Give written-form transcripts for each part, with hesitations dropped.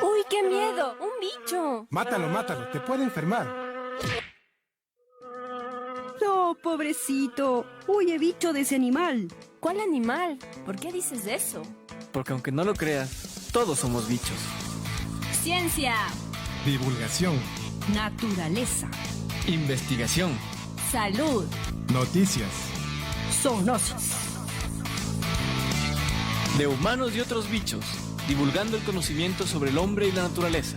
¡Uy, qué miedo! ¡Un bicho! Mátalo, mátalo, te puede enfermar. No, pobrecito. Huye bicho de ese animal. ¿Cuál animal? ¿Por qué dices eso? Porque aunque no lo creas, todos somos bichos. Ciencia, Divulgación, Naturaleza. Investigación. salud, noticias. Zoonosis. De humanos y otros bichos, divulgando el conocimiento sobre el hombre y la naturaleza.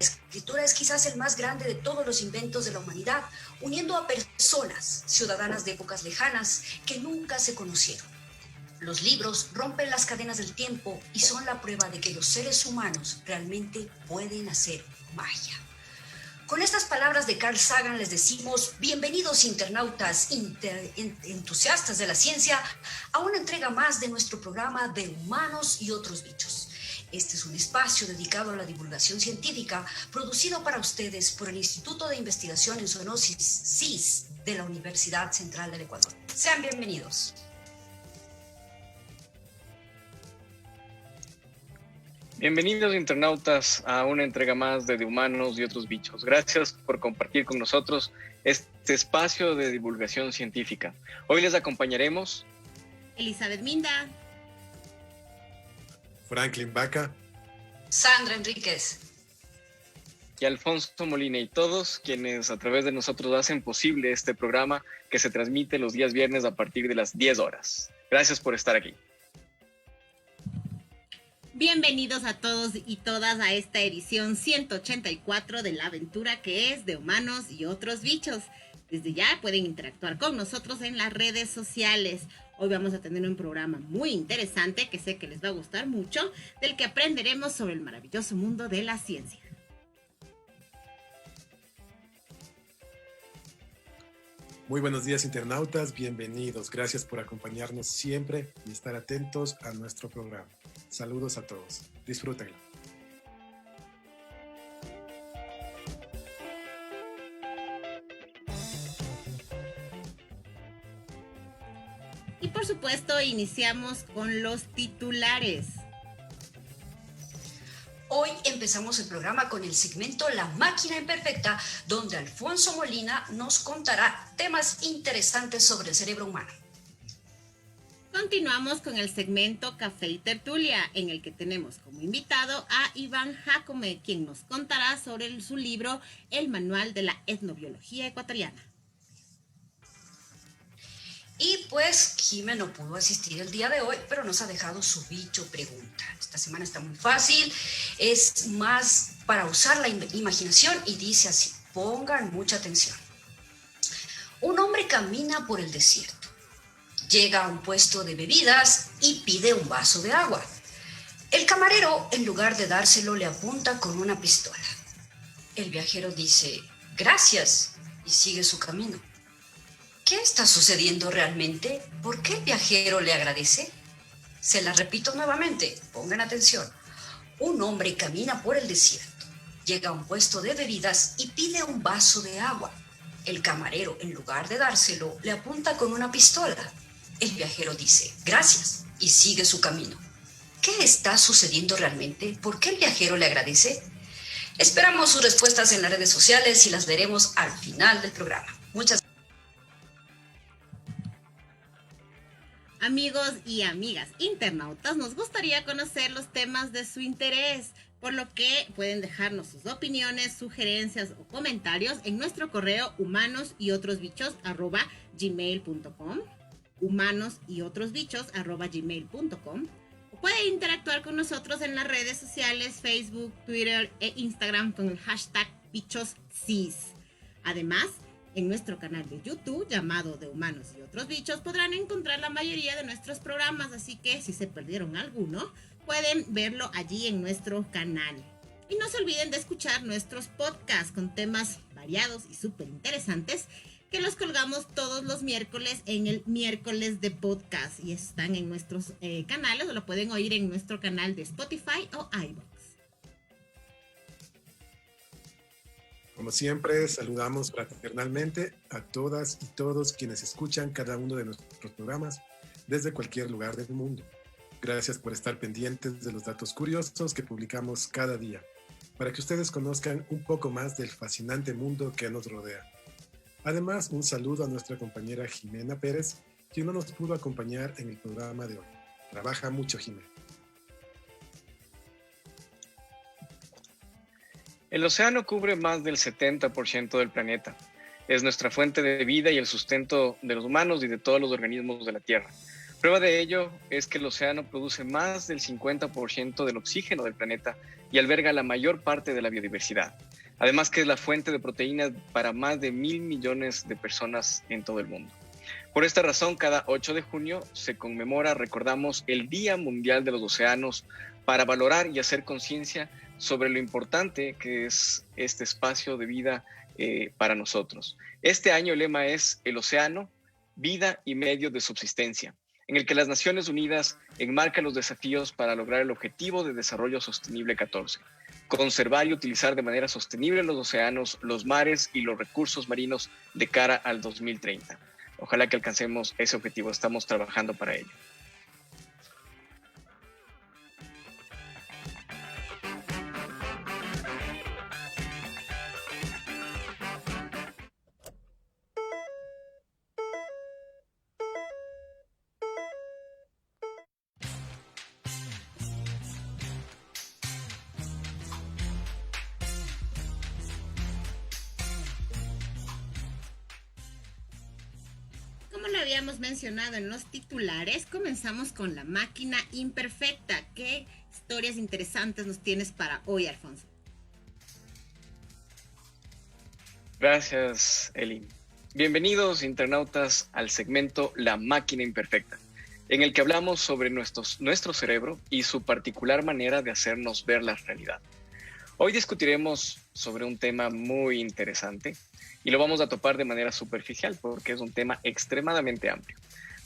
La escritura es quizás el más grande de todos los inventos de la humanidad, uniendo a personas, ciudadanas de épocas lejanas, que nunca se conocieron. Los libros rompen las cadenas del tiempo y son la prueba de que los seres humanos realmente pueden hacer magia. Con estas palabras de Carl Sagan les decimos bienvenidos internautas entusiastas de la ciencia a una entrega más de nuestro programa de humanos y otros bichos. Este es un espacio dedicado a la divulgación científica producido para ustedes por el Instituto de Investigación en Zoonosis, CIS, de la Universidad Central del Ecuador. Sean bienvenidos. Bienvenidos internautas a una entrega más de Humanos y otros bichos. Gracias por compartir con nosotros este espacio de divulgación científica. Hoy les acompañaremos Elizabeth Minda, Franklin Vaca. Sandra Enríquez. y Alfonso Molina y todos quienes a través de nosotros hacen posible este programa que se transmite los días viernes a partir de las 10 horas. Gracias por estar aquí. bienvenidos a todos y todas a esta edición 184 de la aventura que es de humanos y otros bichos. Desde ya pueden interactuar con nosotros en las redes sociales. Hoy vamos a tener un programa muy interesante que sé que les va a gustar mucho, del que aprenderemos sobre el maravilloso mundo de la ciencia. Muy buenos días internautas, bienvenidos. Gracias por acompañarnos siempre y estar atentos a nuestro programa. Saludos a todos. Disfrútenlo. Y por supuesto iniciamos con los titulares. Hoy empezamos el programa con el segmento La Máquina Imperfecta, donde Alfonso Molina nos contará temas interesantes sobre el cerebro humano. Continuamos con el segmento Café y Tertulia, en el que tenemos como invitado a Iván Jacome, quien nos contará sobre su libro El Manual de la Etnobiología Ecuatoriana. Y pues Jimé no pudo asistir el día de hoy, pero nos ha dejado su bicho pregunta. Esta semana está muy fácil, es más para usar la imaginación y dice así, pongan mucha atención. Un hombre camina por el desierto, llega a un puesto de bebidas y pide un vaso de agua. El camarero, en lugar de dárselo, le apunta con una pistola. El viajero dice, gracias, y sigue su camino. ¿Qué está sucediendo realmente? ¿Por qué el viajero le agradece? Se la repito nuevamente, pongan atención. Un hombre camina por el desierto, llega a un puesto de bebidas y pide un vaso de agua. El camarero, en lugar de dárselo, le apunta con una pistola. El viajero dice, gracias, y sigue su camino. ¿Qué está sucediendo realmente? ¿Por qué el viajero le agradece? Esperamos sus respuestas en las redes sociales y las veremos al final del programa. Muchas gracias. Amigos y amigas internautas, nos gustaría conocer los temas de su interés. por lo que pueden dejarnos sus opiniones, sugerencias o comentarios en nuestro correo humanosyOtrosBichos@gmail.com, humanosyOtrosBichos@gmail.com, o pueden interactuar con nosotros en las redes sociales Facebook, Twitter e Instagram con el hashtag BichosCis. Además, en nuestro canal de YouTube llamado De Humanos y Otros Bichos podrán encontrar la mayoría de nuestros programas, así que si se perdieron alguno, pueden verlo allí en nuestro canal. Y no se olviden de escuchar nuestros podcasts con temas variados y súper interesantes que los colgamos todos los miércoles en el miércoles de podcast y están en nuestros canales o lo pueden oír en nuestro canal de Spotify o iVoox. Como siempre, saludamos fraternalmente a todas y todos quienes escuchan cada uno de nuestros programas desde cualquier lugar del mundo. Gracias por estar pendientes de los datos curiosos que publicamos cada día, para que ustedes conozcan un poco más del fascinante mundo que nos rodea. Además, un saludo a nuestra compañera Jimena Pérez, quien no nos pudo acompañar en el programa de hoy. Trabaja mucho, Jimena. El océano cubre más del 70% del planeta. Es nuestra fuente de vida y el sustento de los humanos y de todos los organismos de la Tierra. Prueba de ello es que el océano produce más del 50% del oxígeno del planeta y alberga la mayor parte de la biodiversidad. Además que es la fuente de proteínas para más de 1.000 millones de personas en todo el mundo. Por esta razón, cada 8 de junio se conmemora, recordamos, el Día Mundial de los Océanos para valorar y hacer conciencia sobre lo importante que es este espacio de vida para nosotros. Este año el lema es El océano, vida y medios de subsistencia, en el que las Naciones Unidas enmarcan los desafíos para lograr el Objetivo de Desarrollo Sostenible 14, conservar y utilizar de manera sostenible los océanos, los mares y los recursos marinos de cara al 2030. Ojalá que alcancemos ese objetivo, estamos trabajando para ello. Como lo habíamos mencionado en los titulares, comenzamos con la máquina imperfecta. ¿Qué historias interesantes nos tienes para hoy, Alfonso? Gracias, Eli. Bienvenidos, internautas, al segmento La máquina imperfecta, en el que hablamos sobre nuestro cerebro y su particular manera de hacernos ver la realidad. Hoy discutiremos sobre un tema muy interesante y lo vamos a topar de manera superficial porque es un tema extremadamente amplio.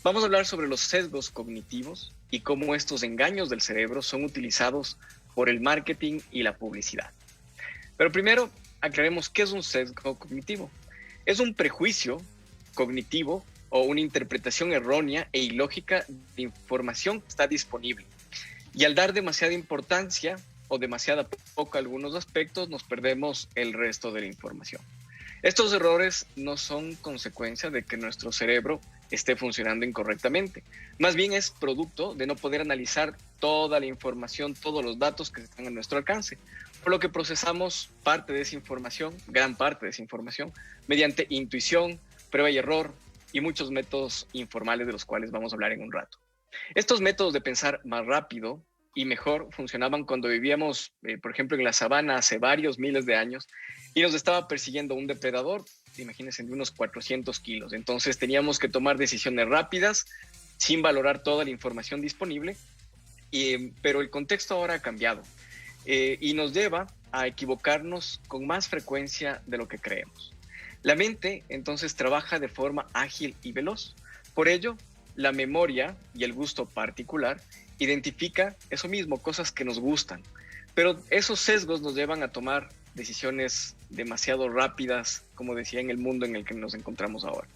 Vamos a hablar sobre los sesgos cognitivos y cómo estos engaños del cerebro son utilizados por el marketing y la publicidad. Pero primero, aclaremos qué es un sesgo cognitivo. Es un prejuicio cognitivo o una interpretación errónea e ilógica de información que está disponible. Y al dar demasiada importancia o demasiada poca a algunos aspectos, nos perdemos el resto de la información. Estos errores no son consecuencia de que nuestro cerebro esté funcionando incorrectamente. Más bien es producto de no poder analizar toda la información, todos los datos que están a nuestro alcance. Por lo que procesamos parte de esa información, gran parte de esa información, mediante intuición, prueba y error y muchos métodos informales de los cuales vamos a hablar en un rato. Estos métodos de pensar más rápido y mejor funcionaban cuando vivíamos, por ejemplo, en la sabana hace varios miles de años y nos estaba persiguiendo un depredador, imagínense, de unos 400 kilos. Entonces teníamos que tomar decisiones rápidas sin valorar toda la información disponible, pero el contexto ahora ha cambiado y nos lleva a equivocarnos con más frecuencia de lo que creemos. La mente entonces trabaja de forma ágil y veloz. Por ello, la memoria y el gusto particular identifica eso mismo, cosas que nos gustan, pero esos sesgos nos llevan a tomar decisiones demasiado rápidas, como decía, en el mundo en el que nos encontramos ahora.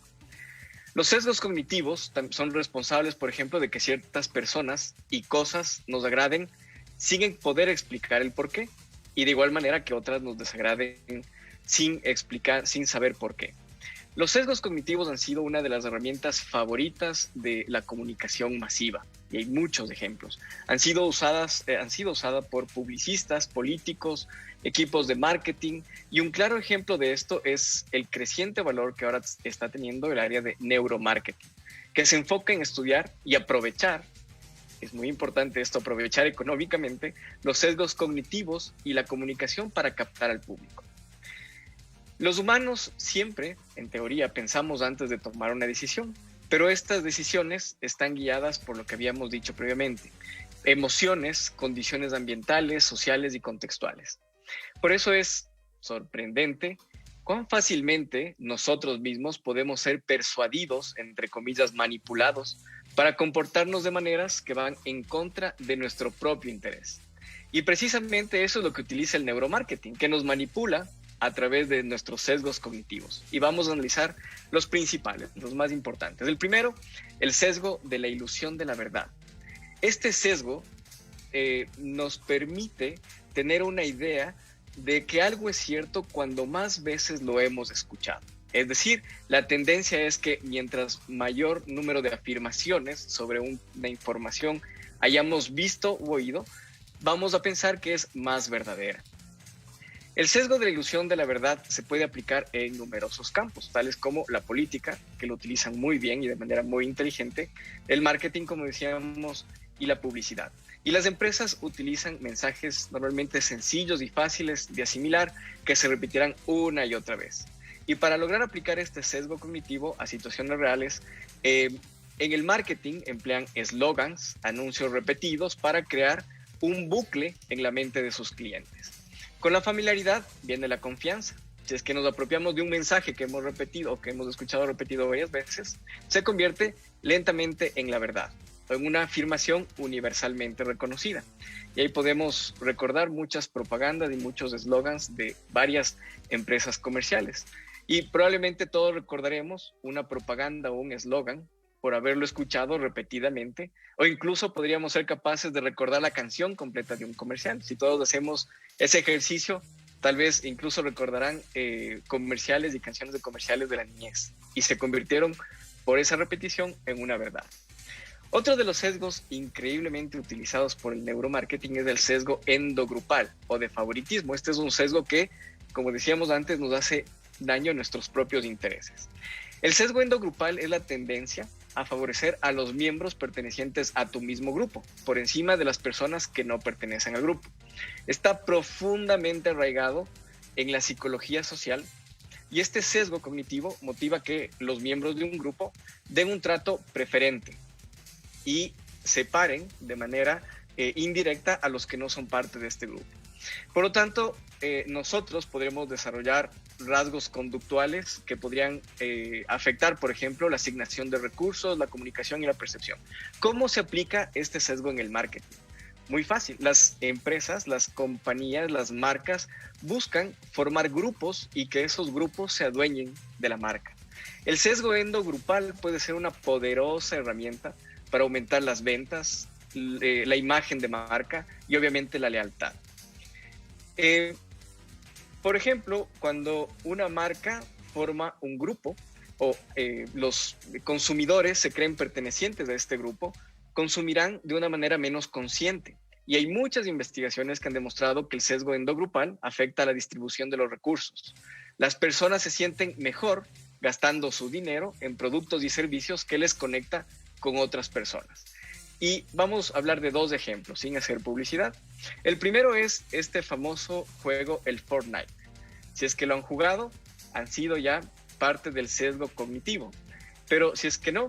Los sesgos cognitivos son responsables, por ejemplo, de que ciertas personas y cosas nos agraden sin poder explicar el por qué, y de igual manera que otras nos desagraden sin explicar, sin saber por qué. Los sesgos cognitivos han sido una de las herramientas favoritas de la comunicación masiva. y hay muchos ejemplos. Han sido usadas por publicistas, políticos, equipos de marketing, y un claro ejemplo de esto es el creciente valor que ahora está teniendo el área de neuromarketing, que se enfoca en estudiar y aprovechar, es muy importante esto, aprovechar económicamente los sesgos cognitivos y la comunicación para captar al público. Los humanos siempre, en teoría, pensamos antes de tomar una decisión, pero estas decisiones están guiadas por lo que habíamos dicho previamente: emociones, condiciones ambientales, sociales y contextuales. Por eso es sorprendente cuán fácilmente nosotros mismos podemos ser persuadidos, entre comillas, manipulados, para comportarnos de maneras que van en contra de nuestro propio interés. Y precisamente eso es lo que utiliza el neuromarketing, que nos manipula a través de nuestros sesgos cognitivos. Y vamos a analizar los principales, los más importantes. El primero, el sesgo de la ilusión de la verdad. Este sesgo nos permite tener una idea de que algo es cierto cuando más veces lo hemos escuchado. Es decir, la tendencia es que mientras mayor número de afirmaciones sobre una información hayamos visto u oído, vamos a pensar que es más verdadera. El sesgo de la ilusión de la verdad se puede aplicar en numerosos campos, tales como la política, que lo utilizan muy bien y de manera muy inteligente, el marketing, como decíamos, y la publicidad. Y las empresas utilizan mensajes normalmente sencillos y fáciles de asimilar que se repetirán una y otra vez. Y para lograr aplicar este sesgo cognitivo a situaciones reales, en el marketing emplean eslogans, anuncios repetidos para crear un bucle en la mente de sus clientes. Con la familiaridad viene la confianza. Si es que nos apropiamos de un mensaje que hemos repetido o que hemos escuchado repetido varias veces, se convierte lentamente en la verdad, o en una afirmación universalmente reconocida. Y ahí podemos recordar muchas propagandas y muchos eslogans de varias empresas comerciales. Y probablemente todos recordaremos una propaganda o un eslogan por haberlo escuchado repetidamente, o incluso podríamos ser capaces de recordar la canción completa de un comercial. Si todos hacemos ese ejercicio, tal vez incluso recordarán comerciales y canciones de comerciales de la niñez, y se convirtieron por esa repetición en una verdad. Otro de los sesgos increíblemente utilizados por el neuromarketing es el sesgo endogrupal o de favoritismo. Este es un sesgo que, como decíamos antes, nos hace daño a nuestros propios intereses. El sesgo endogrupal es la tendencia a favorecer a los miembros pertenecientes a tu mismo grupo, por encima de las personas que no pertenecen al grupo. Está profundamente arraigado en la psicología social, y este sesgo cognitivo motiva que los miembros de un grupo den un trato preferente y separen de manera indirecta a los que no son parte de este grupo. Por lo tanto, nosotros podremos desarrollar rasgos conductuales que podrían afectar, por ejemplo, la asignación de recursos, la comunicación y la percepción. ¿Cómo se aplica este sesgo en el marketing? Muy fácil. Las empresas, las compañías, las marcas buscan formar grupos y que esos grupos se adueñen de la marca. El sesgo endogrupal puede ser una poderosa herramienta para aumentar las ventas, la imagen de marca y obviamente la lealtad. Por ejemplo, cuando una marca forma un grupo o los consumidores se creen pertenecientes a este grupo, consumirán de una manera menos consciente. Y hay muchas investigaciones que han demostrado que el sesgo endogrupal afecta a la distribución de los recursos. Las personas se sienten mejor gastando su dinero en productos y servicios que les conecta con otras personas. Y vamos a hablar de dos ejemplos sin hacer publicidad. El primero es este famoso juego, el Fortnite. Si es que lo han jugado, han sido ya parte del sesgo cognitivo. Pero si es que no,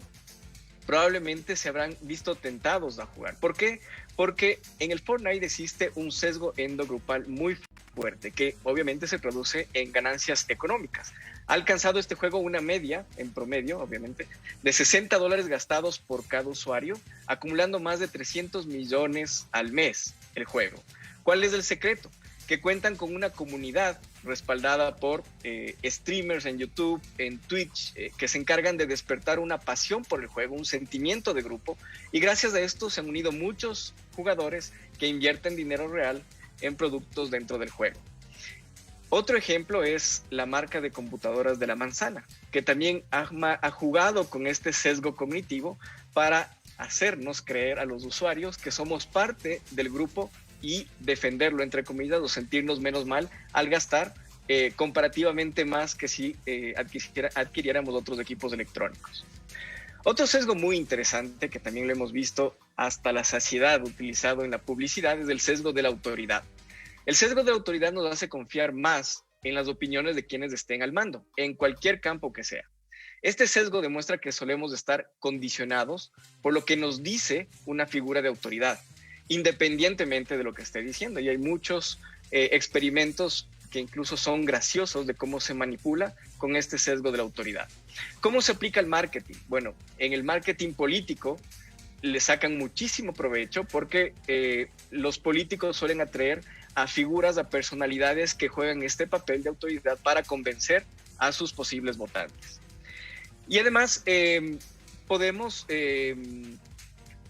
probablemente se habrán visto tentados a jugar. ¿Por qué? Porque en el Fortnite existe un sesgo endogrupal muy fuerte que obviamente se traduce en ganancias económicas. Ha alcanzado este juego una media, en promedio, obviamente, de $60 gastados por cada usuario, acumulando más de 300 millones al mes el juego. ¿Cuál es el secreto? Que cuentan con una comunidad respaldada por streamers en YouTube, en Twitch, que se encargan de despertar una pasión por el juego, un sentimiento de grupo, y gracias a esto se han unido muchos jugadores que invierten dinero real en productos dentro del juego. Otro ejemplo es la marca de computadoras de la manzana, que también ha jugado con este sesgo cognitivo para hacernos creer a los usuarios que somos parte del grupo y defenderlo, entre comillas, o sentirnos menos mal al gastar comparativamente más que si adquiriéramos otros equipos electrónicos. Otro sesgo muy interesante que también lo hemos visto hasta la saciedad utilizado en la publicidad es el sesgo de la autoridad. El sesgo de la autoridad nos hace confiar más en las opiniones de quienes estén al mando, en cualquier campo que sea. Este sesgo demuestra que solemos estar condicionados por lo que nos dice una figura de autoridad, independientemente de lo que esté diciendo. Y hay muchos experimentos que incluso son graciosos de cómo se manipula con este sesgo de la autoridad. ¿Cómo se aplica el marketing? Bueno, en el marketing político le sacan muchísimo provecho porque los políticos suelen atraer a figuras, a personalidades que juegan este papel de autoridad para convencer a sus posibles votantes. Y además podemos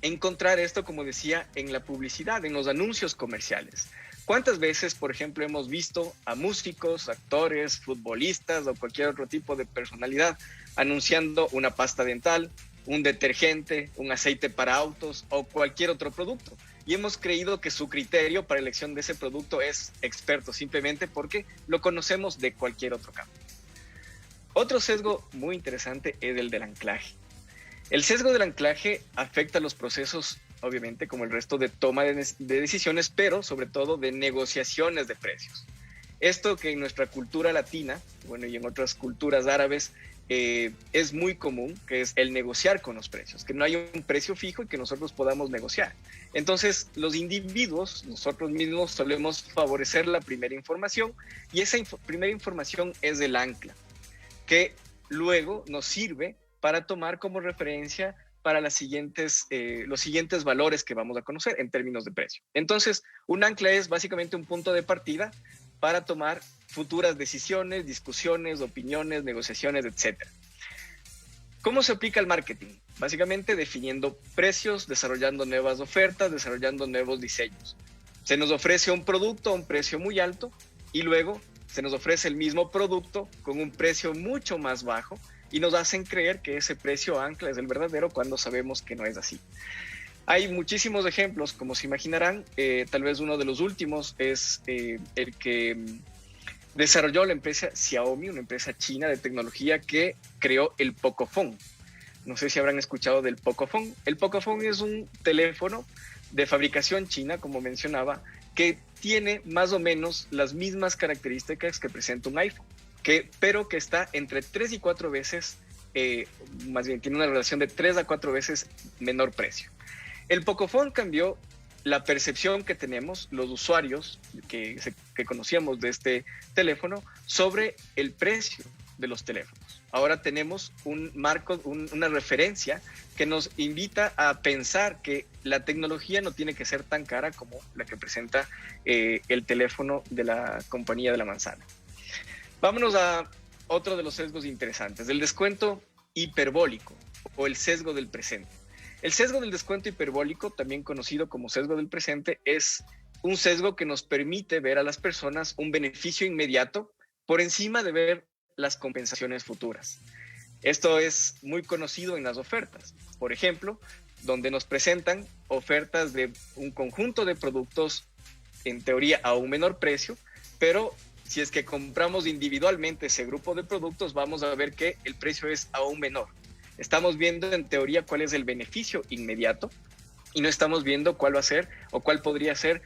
encontrar esto, como decía, en la publicidad, en los anuncios comerciales. ¿Cuántas veces, por ejemplo, hemos visto a músicos, actores, futbolistas o cualquier otro tipo de personalidad anunciando una pasta dental, un detergente, un aceite para autos o cualquier otro producto? Y hemos creído que su criterio para elección de ese producto es experto, simplemente porque lo conocemos de cualquier otro campo. Otro sesgo muy interesante es el del anclaje. El sesgo del anclaje afecta los procesos, obviamente, como el resto de toma de decisiones, pero sobre todo de negociaciones de precios. Esto que en nuestra cultura latina, bueno, y en otras culturas árabes, es muy común, que es el negociar con los precios, que no hay un precio fijo y que nosotros podamos negociar. Entonces, los individuos, nosotros mismos, solemos favorecer la primera información, y esa primera información es el ancla, que luego nos sirve para tomar como referencia para los siguientes valores que vamos a conocer en términos de precio. Entonces, un ancla es básicamente un punto de partida para tomar futuras decisiones, discusiones, opiniones, negociaciones, etc. ¿Cómo se aplica el marketing? Básicamente definiendo precios, desarrollando nuevas ofertas, desarrollando nuevos diseños. Se nos ofrece un producto a un precio muy alto y luego se nos ofrece el mismo producto con un precio mucho más bajo y nos hacen creer que ese precio ancla es el verdadero cuando sabemos que no es así. Hay muchísimos ejemplos, como se imaginarán. Tal vez uno de los últimos es el que desarrolló la empresa Xiaomi, una empresa china de tecnología que creó el Pocophone. No sé si habrán escuchado del Pocophone. El Pocophone es un teléfono de fabricación china, como mencionaba, que tiene más o menos las mismas características que presenta un iPhone, pero que está entre 3 y 4 veces, más bien tiene una relación de 3 a 4 veces menor precio. El Pocophone cambió la percepción que tenemos los usuarios que conocíamos de este teléfono sobre el precio de los teléfonos. Ahora tenemos un marco, una referencia que nos invita a pensar que la tecnología no tiene que ser tan cara como la que presenta el teléfono de la compañía de la manzana. Vámonos a otro de los sesgos interesantes, el descuento hiperbólico o el sesgo del presente. El sesgo del descuento hiperbólico, también conocido como sesgo del presente, es un sesgo que nos permite ver a las personas un beneficio inmediato por encima de ver las compensaciones futuras. Esto es muy conocido en las ofertas. Por ejemplo, donde nos presentan ofertas de un conjunto de productos, en teoría a un menor precio, pero si es que compramos individualmente ese grupo de productos, vamos a ver que el precio es aún menor. Estamos viendo en teoría cuál es el beneficio inmediato y no estamos viendo cuál va a ser o cuál podría ser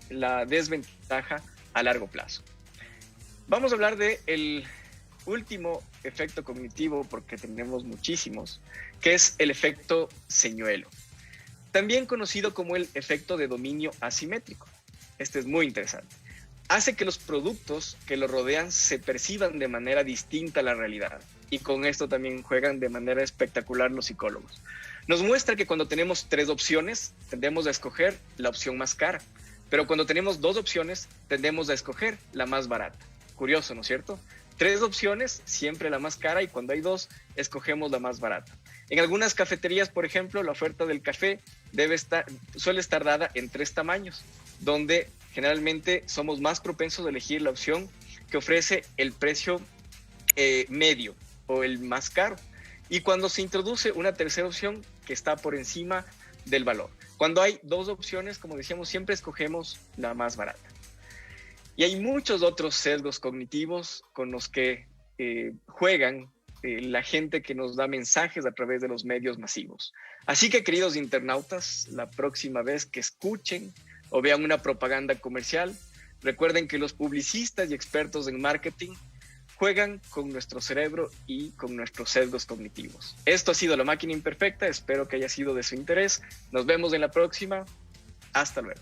la desventaja a largo plazo. Vamos a hablar del último efecto cognitivo, porque tenemos muchísimos, que es el efecto señuelo, también conocido como el efecto de dominio asimétrico. Este es muy interesante. Hace que los productos que lo rodean se perciban de manera distinta a la realidad. Y con esto también juegan de manera espectacular los psicólogos. Nos muestra que cuando tenemos 3 opciones, tendemos a escoger la opción más cara. Pero cuando tenemos 2 opciones, tendemos a escoger la más barata. Curioso, ¿no es cierto? 3 opciones, siempre la más cara, y cuando hay 2, escogemos la más barata. En algunas cafeterías, por ejemplo, la oferta del café suele estar dada en 3 tamaños, donde generalmente somos más propensos a elegir la opción que ofrece el precio medio o el más caro. Y cuando se introduce una tercera opción, que está por encima del valor. Cuando hay dos opciones, como decíamos, siempre escogemos la más barata. Y hay muchos otros sesgos cognitivos con los que juegan la gente que nos da mensajes a través de los medios masivos. Así que, queridos internautas, la próxima vez que escuchen o vean una propaganda comercial, recuerden que los publicistas y expertos en marketing juegan con nuestro cerebro y con nuestros sesgos cognitivos. Esto ha sido La Máquina Imperfecta, espero que haya sido de su interés. Nos vemos en la próxima. Hasta luego.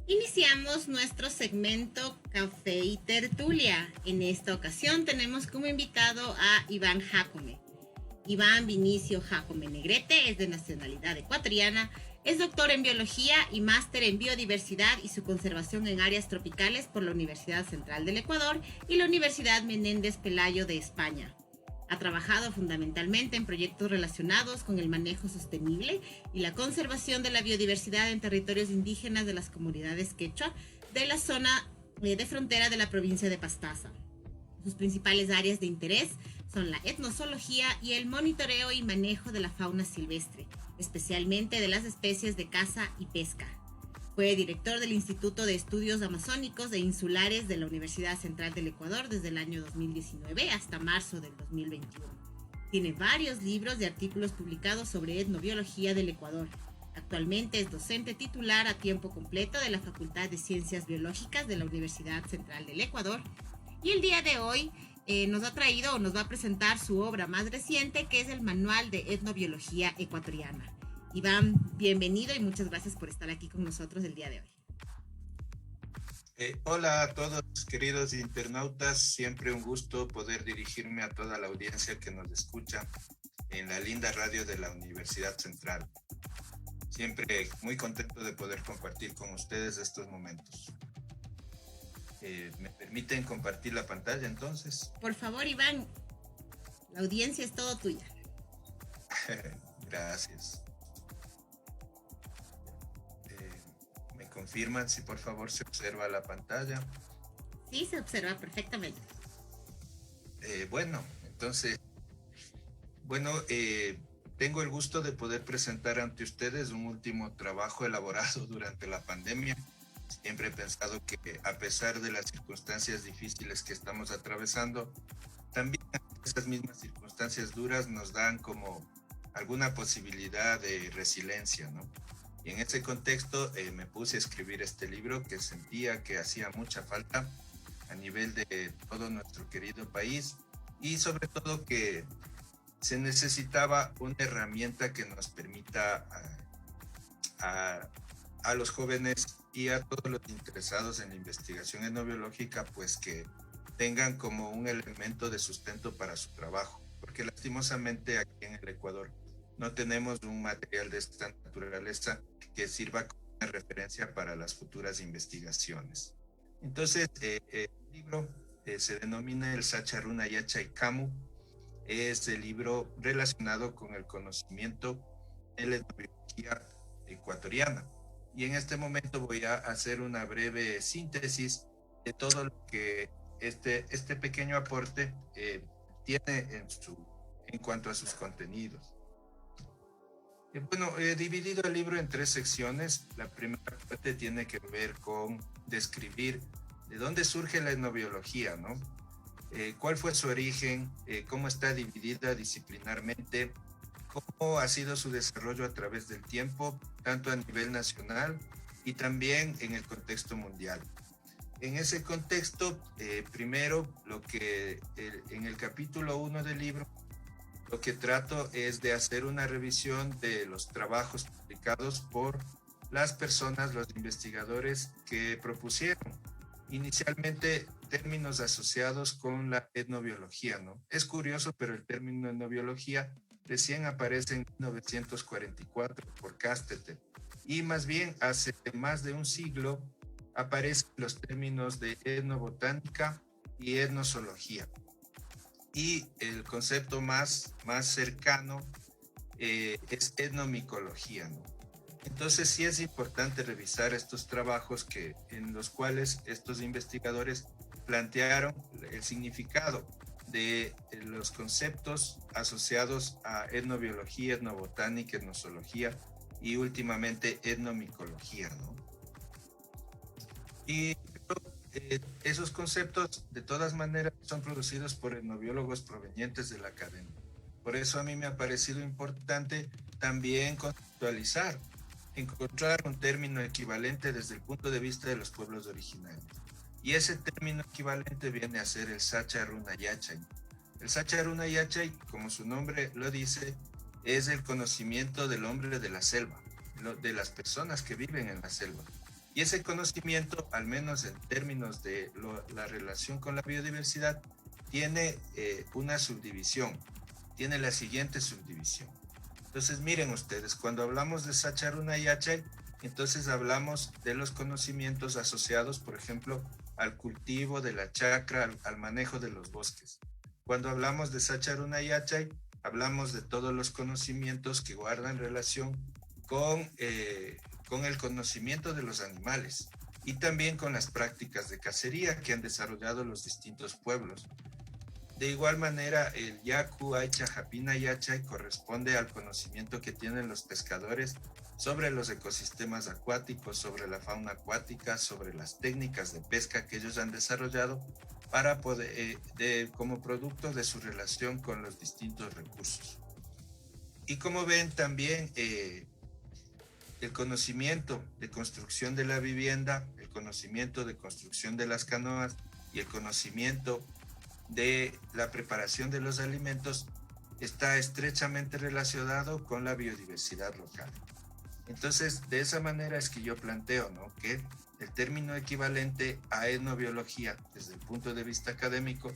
Iniciamos nuestro segmento Café y Tertulia. En esta ocasión tenemos como invitado a Iván Jacome. Iván Vinicio Jacome Negrete es de nacionalidad ecuatoriana, es doctor en biología y máster en biodiversidad y su conservación en áreas tropicales por la Universidad Central del Ecuador y la Universidad Menéndez Pelayo de España. Ha trabajado fundamentalmente en proyectos relacionados con el manejo sostenible y la conservación de la biodiversidad en territorios indígenas de las comunidades quechua de la zona de frontera de la provincia de Pastaza. Sus principales áreas de interés son la etnozoología y el monitoreo y manejo de la fauna silvestre, especialmente de las especies de caza y pesca. Fue director del Instituto de Estudios Amazónicos e Insulares de la Universidad Central del Ecuador desde el año 2019 hasta marzo del 2021. Tiene varios libros de artículos publicados sobre etnobiología del Ecuador. Actualmente es docente titular a tiempo completo de la Facultad de Ciencias Biológicas de la Universidad Central del Ecuador. Y el día de hoy nos va a presentar su obra más reciente, que es el Manual de Etnobiología Ecuatoriana. Iván, bienvenido y muchas gracias por estar aquí con nosotros el día de hoy. Hola a todos, queridos internautas. Siempre un gusto poder dirigirme a toda la audiencia que nos escucha en la linda radio de la Universidad Central. Siempre muy contento de poder compartir con ustedes estos momentos. ¿Me permiten compartir la pantalla entonces? Por favor, Iván, la audiencia es todo tuya. Gracias. ¿Me confirman si por favor se observa la pantalla? Sí, se observa perfectamente. Tengo el gusto de poder presentar ante ustedes un último trabajo elaborado durante la pandemia. Siempre he pensado que a pesar de las circunstancias difíciles que estamos atravesando, también esas mismas circunstancias duras nos dan como alguna posibilidad de resiliencia, ¿no? Y en ese contexto me puse a escribir este libro que sentía que hacía mucha falta a nivel de todo nuestro querido país, y sobre todo que se necesitaba una herramienta que nos permita a los jóvenes y a todos los interesados en la investigación etnobiológica, pues que tengan como un elemento de sustento para su trabajo, porque lastimosamente aquí en el Ecuador no tenemos un material de esta naturaleza que sirva como una referencia para las futuras investigaciones. Entonces, el libro se denomina el Sacharuna Yachay Camu. Es el libro relacionado con el conocimiento de la etnobiología ecuatoriana. Y en este momento voy a hacer una breve síntesis de todo lo que este pequeño aporte tiene en cuanto a sus contenidos. He dividido el libro en 3 secciones. La primera parte tiene que ver con describir de dónde surge la etnobiología, ¿no? Cuál fue su origen, cómo está dividida disciplinarmente, cómo ha sido su desarrollo a través del tiempo, tanto a nivel nacional y también en el contexto mundial. En ese contexto, primero, en el capítulo 1 del libro, lo que trato es de hacer una revisión de los trabajos publicados por las personas, los investigadores que propusieron inicialmente términos asociados con la etnobiología, ¿no? Es curioso, pero el término etnobiología recién aparece en 1944 por Castetter. y más bien hace más de un siglo aparecen los términos de etnobotánica y etnozoología. Y el concepto más cercano es etnomicología, ¿no? Entonces sí es importante revisar estos trabajos en los cuales estos investigadores plantearon el significado de los conceptos asociados a etnobiología, etnobotánica, etnozoología y últimamente etnomicología, ¿no? Y esos conceptos de todas maneras son producidos por etnobiólogos provenientes de la academia. Por eso a mí me ha parecido importante también conceptualizar, encontrar un término equivalente desde el punto de vista de los pueblos originarios. Y ese término equivalente viene a ser el Sacha Runa Yachay. El Sacha Runa Yachay, como su nombre lo dice, es el conocimiento del hombre de la selva, de las personas que viven en la selva. Y ese conocimiento, al menos en términos de la relación con la biodiversidad, tiene una subdivisión, tiene la siguiente subdivisión. Entonces miren ustedes, cuando hablamos de Sacha Runa Yachay, entonces hablamos de los conocimientos asociados, por ejemplo, al cultivo de la chacra, al manejo de los bosques. Cuando hablamos de Sacha Runa Yachay, hablamos de todos los conocimientos que guardan relación con el conocimiento de los animales y también con las prácticas de cacería que han desarrollado los distintos pueblos. De igual manera, el Yacu Aycha Japina Yachay corresponde al conocimiento que tienen los pescadores sobre los ecosistemas acuáticos, sobre la fauna acuática, sobre las técnicas de pesca que ellos han desarrollado para poder, como producto de su relación con los distintos recursos. Y como ven también, el conocimiento de construcción de la vivienda, el conocimiento de construcción de las canoas y el conocimiento de la preparación de los alimentos está estrechamente relacionado con la biodiversidad local. Entonces, de esa manera es que yo planteo, ¿no?, que el término equivalente a etnobiología desde el punto de vista académico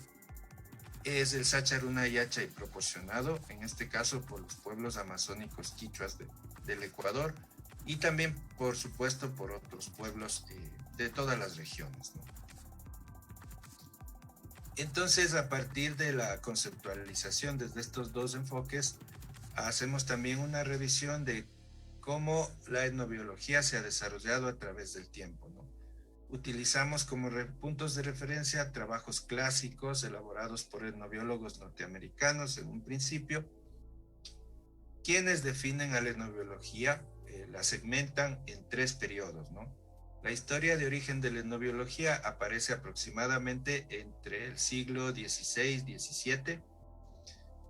es el Sacha Runa Yachay, proporcionado en este caso por los pueblos amazónicos quichuas del Ecuador y también, por supuesto, por otros pueblos de todas las regiones, ¿no? Entonces, a partir de la conceptualización desde estos dos enfoques, hacemos también una revisión de cómo la etnobiología se ha desarrollado a través del tiempo, ¿no? Utilizamos como puntos de referencia trabajos clásicos elaborados por etnobiólogos norteamericanos en un principio, quienes definen a la etnobiología, la segmentan en 3 periodos, ¿no? La historia de origen de la etnobiología aparece aproximadamente entre el siglo XVI-XVII,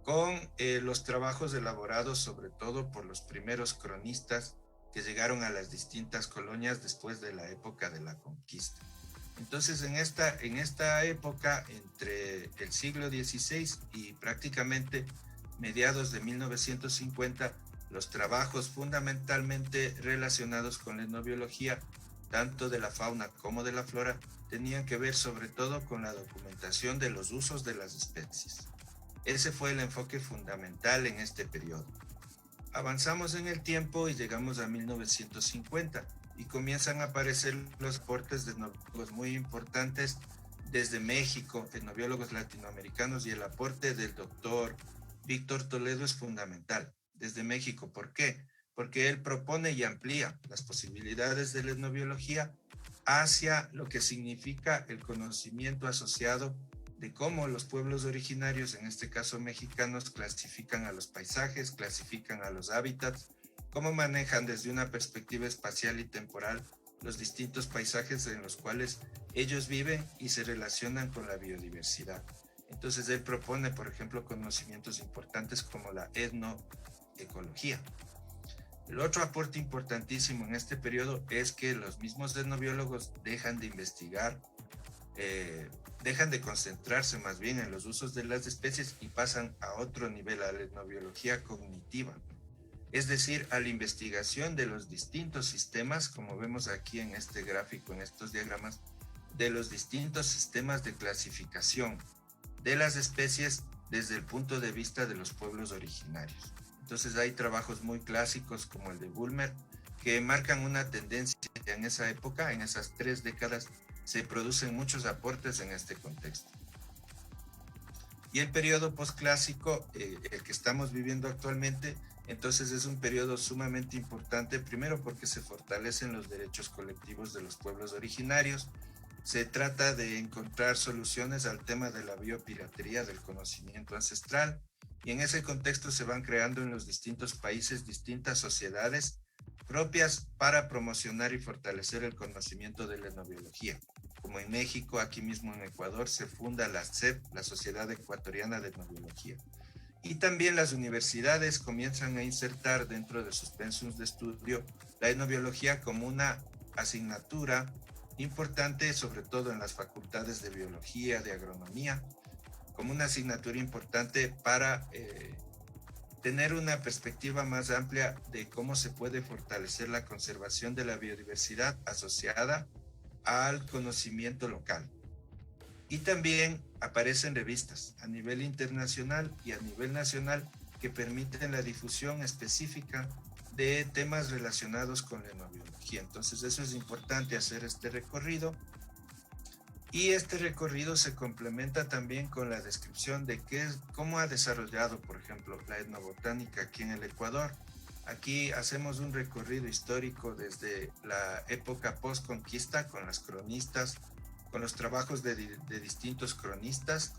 con los trabajos elaborados sobre todo por los primeros cronistas que llegaron a las distintas colonias después de la época de la conquista. Entonces, en esta época, entre el siglo XVI y prácticamente mediados de 1950, los trabajos fundamentalmente relacionados con la etnobiología, tanto de la fauna como de la flora, tenían que ver sobre todo con la documentación de los usos de las especies. Ese fue el enfoque fundamental en este periodo. Avanzamos en el tiempo y llegamos a 1950 y comienzan a aparecer los aportes de etnobiólogos muy importantes desde México, etnobiólogos latinoamericanos, y el aporte del doctor Víctor Toledo es fundamental desde México. ¿Por qué? Porque él propone y amplía las posibilidades de la etnobiología hacia lo que significa el conocimiento asociado de cómo los pueblos originarios, en este caso mexicanos, clasifican a los paisajes, clasifican a los hábitats, cómo manejan desde una perspectiva espacial y temporal los distintos paisajes en los cuales ellos viven y se relacionan con la biodiversidad. Entonces él propone, por ejemplo, conocimientos importantes como la etnoecología. El otro aporte importantísimo en este periodo es que los mismos etnobiólogos dejan de investigar, dejan de concentrarse más bien en los usos de las especies y pasan a otro nivel, a la etnobiología cognitiva. Es decir, a la investigación de los distintos sistemas, como vemos aquí en este gráfico, en estos diagramas, de los distintos sistemas de clasificación de las especies desde el punto de vista de los pueblos originarios. Entonces hay trabajos muy clásicos como el de Bulmer, que marcan una tendencia en esa época. En esas 3 décadas se producen muchos aportes en este contexto. Y el periodo posclásico, el que estamos viviendo actualmente, entonces es un periodo sumamente importante, primero porque se fortalecen los derechos colectivos de los pueblos originarios. Se trata de encontrar soluciones al tema de la biopiratería del conocimiento ancestral, y en ese contexto se van creando en los distintos países distintas sociedades propias para promocionar y fortalecer el conocimiento de la etnobiología. Como en México, aquí mismo en Ecuador, se funda la SEP, la Sociedad Ecuatoriana de Etnobiología. Y también las universidades comienzan a insertar dentro de sus pensums de estudio la etnobiología como una asignatura importante, sobre todo en las facultades de biología, de agronomía, como una asignatura importante para tener una perspectiva más amplia de cómo se puede fortalecer la conservación de la biodiversidad asociada al conocimiento local. Y también aparecen revistas a nivel internacional y a nivel nacional que permiten la difusión específica de temas relacionados con la etnobiología. Entonces eso es importante, hacer este recorrido. Y este recorrido se complementa también con la descripción de cómo ha desarrollado, por ejemplo, la etnobotánica aquí en el Ecuador. Aquí hacemos un recorrido histórico desde la época post-conquista con las cronistas, con los trabajos de distintos cronistas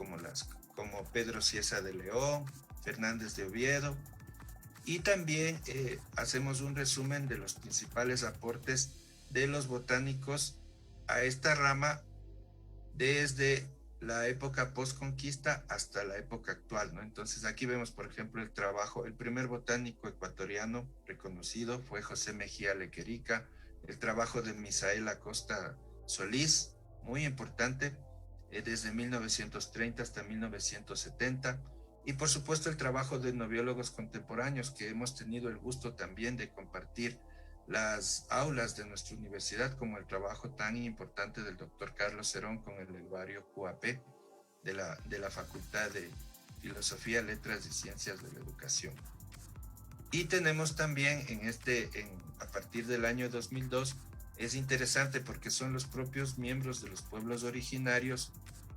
como Pedro Cieza de León, Fernández de Oviedo, y también hacemos un resumen de los principales aportes de los botánicos a esta rama desde la época post-conquista hasta la época actual, ¿no? Entonces aquí vemos, por ejemplo, el primer botánico ecuatoriano reconocido fue José Mejía Lequerica, el trabajo de Misael Acosta Solís, muy importante, desde 1930 hasta 1970, y por supuesto el trabajo de etnobiólogos contemporáneos que hemos tenido el gusto también de compartir las aulas de nuestra universidad, como el trabajo tan importante del doctor Carlos Cerón con el herbario QAP de la Facultad de Filosofía, Letras y Ciencias de la Educación. Y tenemos también a partir del año 2002, es interesante porque son los propios miembros de los pueblos originarios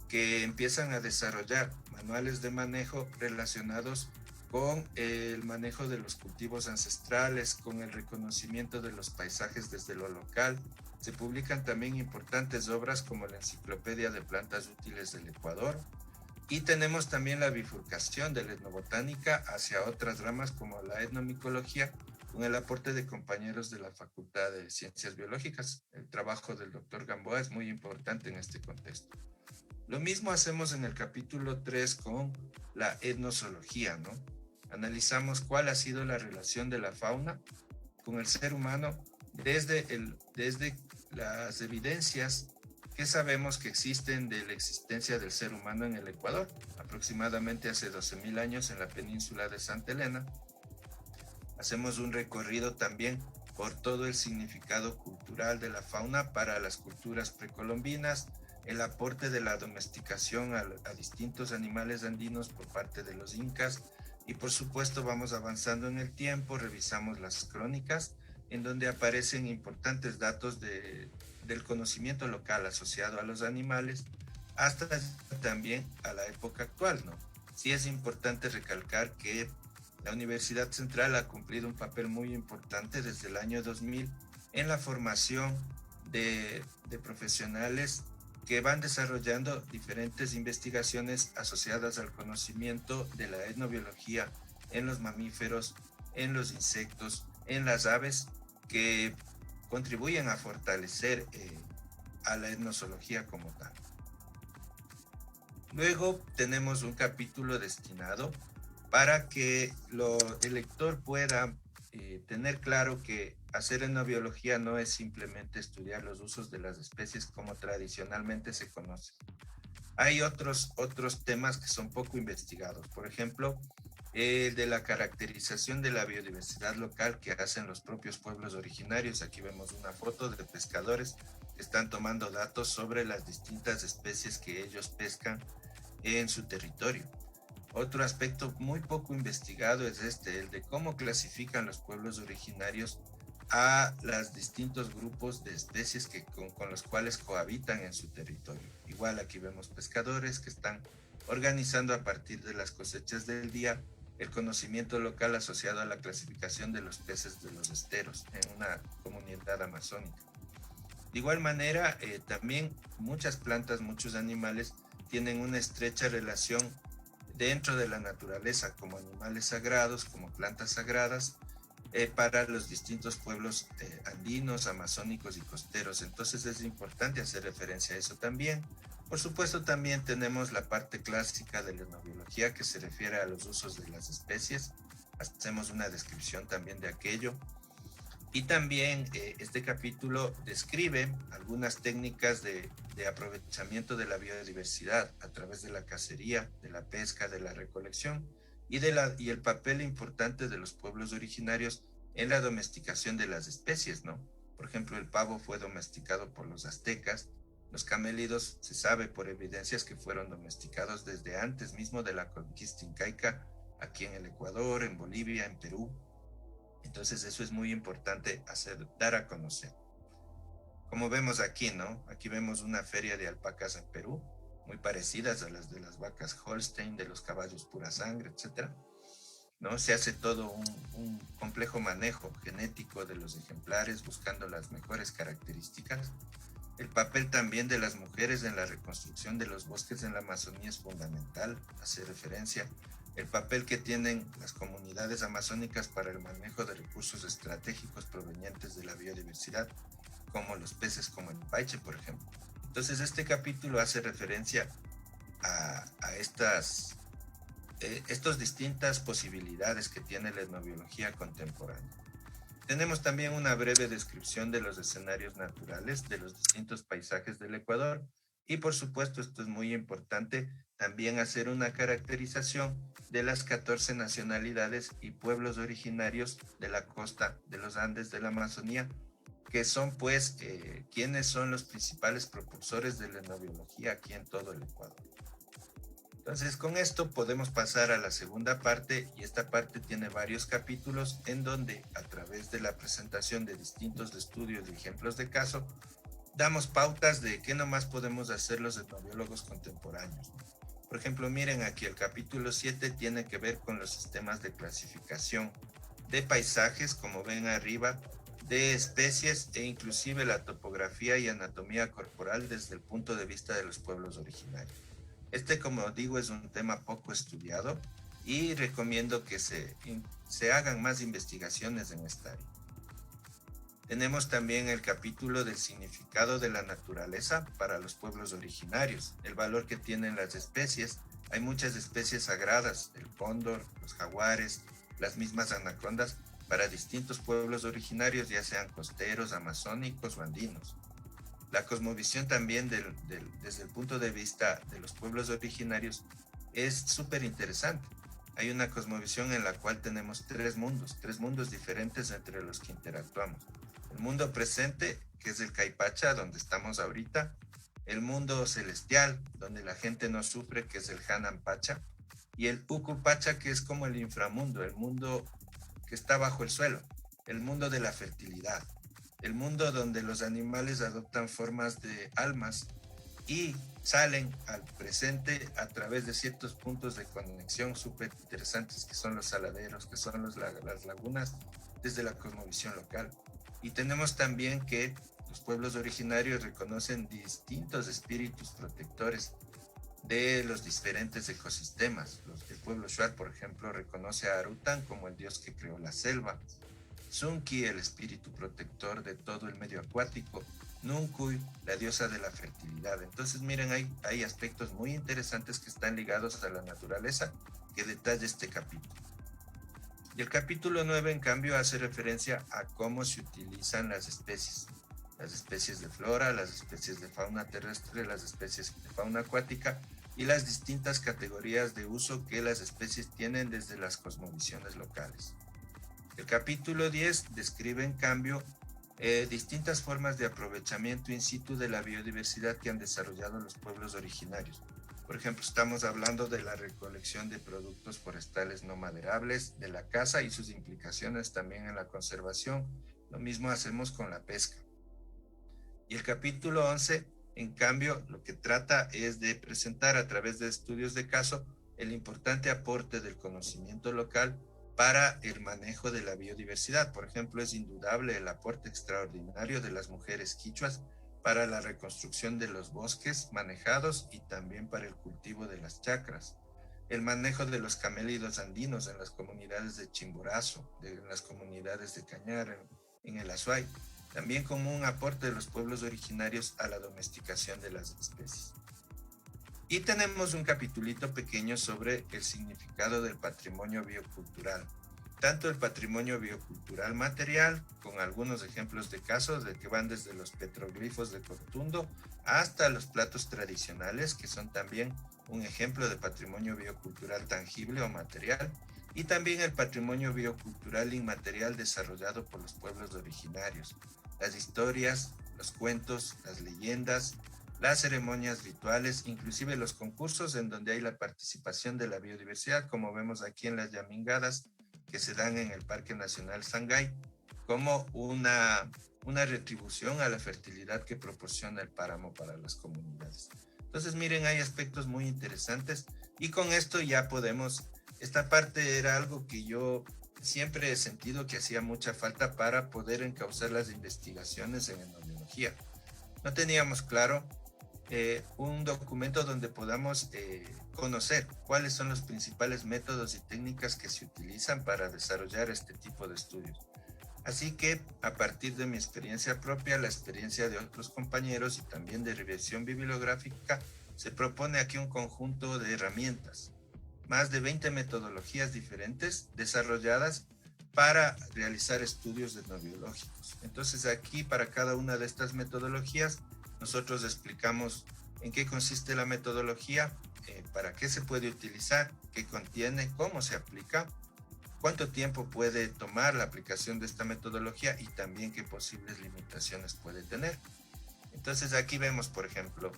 que empiezan a desarrollar manuales de manejo relacionados con el manejo de los cultivos ancestrales, con el reconocimiento de los paisajes desde lo local. Se publican también importantes obras como la Enciclopedia de Plantas Útiles del Ecuador, y tenemos también la bifurcación de la etnobotánica hacia otras ramas como la etnomicología, con el aporte de compañeros de la Facultad de Ciencias Biológicas. El trabajo del doctor Gamboa es muy importante en este contexto. Lo mismo hacemos en el capítulo 3 con la etnozoología, ¿no? Analizamos cuál ha sido la relación de la fauna con el ser humano desde las evidencias que sabemos que existen de la existencia del ser humano en el Ecuador, aproximadamente hace 12.000 años en la península de Santa Elena. Hacemos un recorrido también por todo el significado cultural de la fauna para las culturas precolombinas, el aporte de la domesticación a distintos animales andinos por parte de los incas, y por supuesto vamos avanzando en el tiempo, revisamos las crónicas en donde aparecen importantes datos del conocimiento local asociado a los animales, hasta también a la época actual, ¿no? Sí es importante recalcar que la Universidad Central ha cumplido un papel muy importante desde el año 2000 en la formación de profesionales que van desarrollando diferentes investigaciones asociadas al conocimiento de la etnobiología en los mamíferos, en los insectos, en las aves, que contribuyen a fortalecer a la etnozoología como tal. Luego tenemos un capítulo destinado para que el lector pueda tener claro que hacer etnobiología no es simplemente estudiar los usos de las especies como tradicionalmente se conoce. Hay otros temas que son poco investigados. Por ejemplo, el de la caracterización de la biodiversidad local que hacen los propios pueblos originarios. Aquí vemos una foto de pescadores que están tomando datos sobre las distintas especies que ellos pescan en su territorio. Otro aspecto muy poco investigado es el de cómo clasifican los pueblos originarios a los distintos grupos de especies con los cuales cohabitan en su territorio. Igual aquí vemos pescadores que están organizando a partir de las cosechas del día el conocimiento local asociado a la clasificación de los peces de los esteros en una comunidad amazónica. De igual manera, también muchas plantas, muchos animales tienen una estrecha relación dentro de la naturaleza como animales sagrados, como plantas sagradas, para los distintos pueblos andinos, amazónicos y costeros. Entonces es importante hacer referencia a eso también. Por supuesto, también tenemos la parte clásica de la etnobiología que se refiere a los usos de las especies. Hacemos una descripción también de aquello. Y también este capítulo describe algunas técnicas de aprovechamiento de la biodiversidad a través de la cacería, de la pesca, de la recolección y el papel importante de los pueblos originarios en la domesticación de las especies, ¿no? Por ejemplo, el pavo fue domesticado por los aztecas. Los camélidos se sabe por evidencias que fueron domesticados desde antes mismo de la conquista incaica, aquí en el Ecuador, en Bolivia, en Perú. Entonces eso es muy importante dar a conocer. Como vemos aquí, ¿no? Aquí vemos una feria de alpacas en Perú, muy parecidas a las de las vacas Holstein, de los caballos pura sangre, etc. ¿No? Se hace todo un complejo manejo genético de los ejemplares, buscando las mejores características. El papel también de las mujeres en la reconstrucción de los bosques en la Amazonía es fundamental, hace referencia. El papel que tienen las comunidades amazónicas para el manejo de recursos estratégicos provenientes de la biodiversidad, como los peces como el paiche, por ejemplo. Entonces este capítulo hace referencia a estas distintas posibilidades que tiene la etnobiología contemporánea. Tenemos también una breve descripción de los escenarios naturales de los distintos paisajes del Ecuador y, por supuesto, esto es muy importante, también hacer una caracterización de las 14 nacionalidades y pueblos originarios de la costa de los Andes de la Amazonía, que son pues quienes son los principales propulsores de la etnobiología aquí en todo el Ecuador. Entonces, con esto podemos pasar a la segunda parte, y esta parte tiene varios capítulos en donde, a través de la presentación de distintos estudios y ejemplos de caso, damos pautas de qué nomás podemos hacer los etnobiólogos contemporáneos. Por ejemplo, miren aquí el capítulo 7 tiene que ver con los sistemas de clasificación de paisajes, como ven arriba, de especies e inclusive la topografía y anatomía corporal desde el punto de vista de los pueblos originarios. Este, como digo, es un tema poco estudiado y recomiendo que se hagan más investigaciones en esta área. Tenemos también el capítulo del significado de la naturaleza para los pueblos originarios, el valor que tienen las especies. Hay muchas especies sagradas, el cóndor, los jaguares, las mismas anacondas, para distintos pueblos originarios, ya sean costeros, amazónicos o andinos. La cosmovisión también desde el punto de vista de los pueblos originarios es súper interesante. Hay una cosmovisión en la cual tenemos tres mundos diferentes entre los que interactuamos. El mundo presente, que es el Caipacha, donde estamos ahorita. El mundo celestial, donde la gente no sufre, que es el Hananpacha. Y el Ucupacha, que es como el inframundo, el mundo que está bajo el suelo, el mundo de la fertilidad. El mundo donde los animales adoptan formas de almas y salen al presente a través de ciertos puntos de conexión súper interesantes, que son los saladeros, que son las lagunas, desde la cosmovisión local. Y tenemos también que los pueblos originarios reconocen distintos espíritus protectores de los diferentes ecosistemas. El pueblo Shuar, por ejemplo, reconoce a Arutan como el dios que creó la selva, Sunki, el espíritu protector de todo el medio acuático, Nuncuy, la diosa de la fertilidad. Entonces, miren, hay aspectos muy interesantes que están ligados a la naturaleza que detalla este capítulo. Y el capítulo 9, en cambio, hace referencia a cómo se utilizan las especies de flora, las especies de fauna terrestre, las especies de fauna acuática y las distintas categorías de uso que las especies tienen desde las cosmovisiones locales. El capítulo 10 describe, en cambio, distintas formas de aprovechamiento in situ de la biodiversidad que han desarrollado los pueblos originarios. Por ejemplo, estamos hablando de la recolección de productos forestales no maderables, de la caza y sus implicaciones también en la conservación, Lo mismo hacemos con la pesca. Y el capítulo 11, en cambio, lo que trata es de presentar a través de estudios de caso el importante aporte del conocimiento local para el manejo de la biodiversidad. Por ejemplo, es indudable el aporte extraordinario de las mujeres quichuas para la reconstrucción de los bosques manejados y también para el cultivo de las chacras. El manejo de los camélidos andinos en las comunidades de Chimborazo, en las comunidades de Cañar, en el Azuay, también como un aporte de los pueblos originarios a la domesticación de las especies. Y tenemos un capitulito pequeño sobre el significado del patrimonio biocultural, tanto el patrimonio biocultural material, con algunos ejemplos de casos de que van desde los petroglifos de Cortundo hasta los platos tradicionales, que son también un ejemplo de patrimonio biocultural tangible o material, y también el patrimonio biocultural inmaterial desarrollado por los pueblos originarios, las historias, los cuentos, las leyendas, las ceremonias rituales, inclusive los concursos en donde hay la participación de la biodiversidad, como vemos aquí en las yamingadas que se dan en el Parque Nacional Sangay, como una retribución a la fertilidad que proporciona el páramo para las comunidades. Entonces, miren, hay aspectos muy interesantes y con esto ya podemos, esta parte era algo que yo siempre he sentido que hacía mucha falta para poder encauzar las investigaciones en etnología. No teníamos claro un documento donde podamos conocer cuáles son los principales métodos y técnicas que se utilizan para desarrollar este tipo de estudios. Así que a partir de mi experiencia propia, la experiencia de otros compañeros y también de revisión bibliográfica, se propone aquí un conjunto de herramientas, más de 20 metodologías diferentes desarrolladas para realizar estudios etnobiológicos. Entonces aquí para cada una de estas metodologías nosotros explicamos en qué consiste la metodología, para qué se puede utilizar, qué contiene, cómo se aplica, cuánto tiempo puede tomar la aplicación de esta metodología y también qué posibles limitaciones puede tener. Entonces aquí vemos, por ejemplo,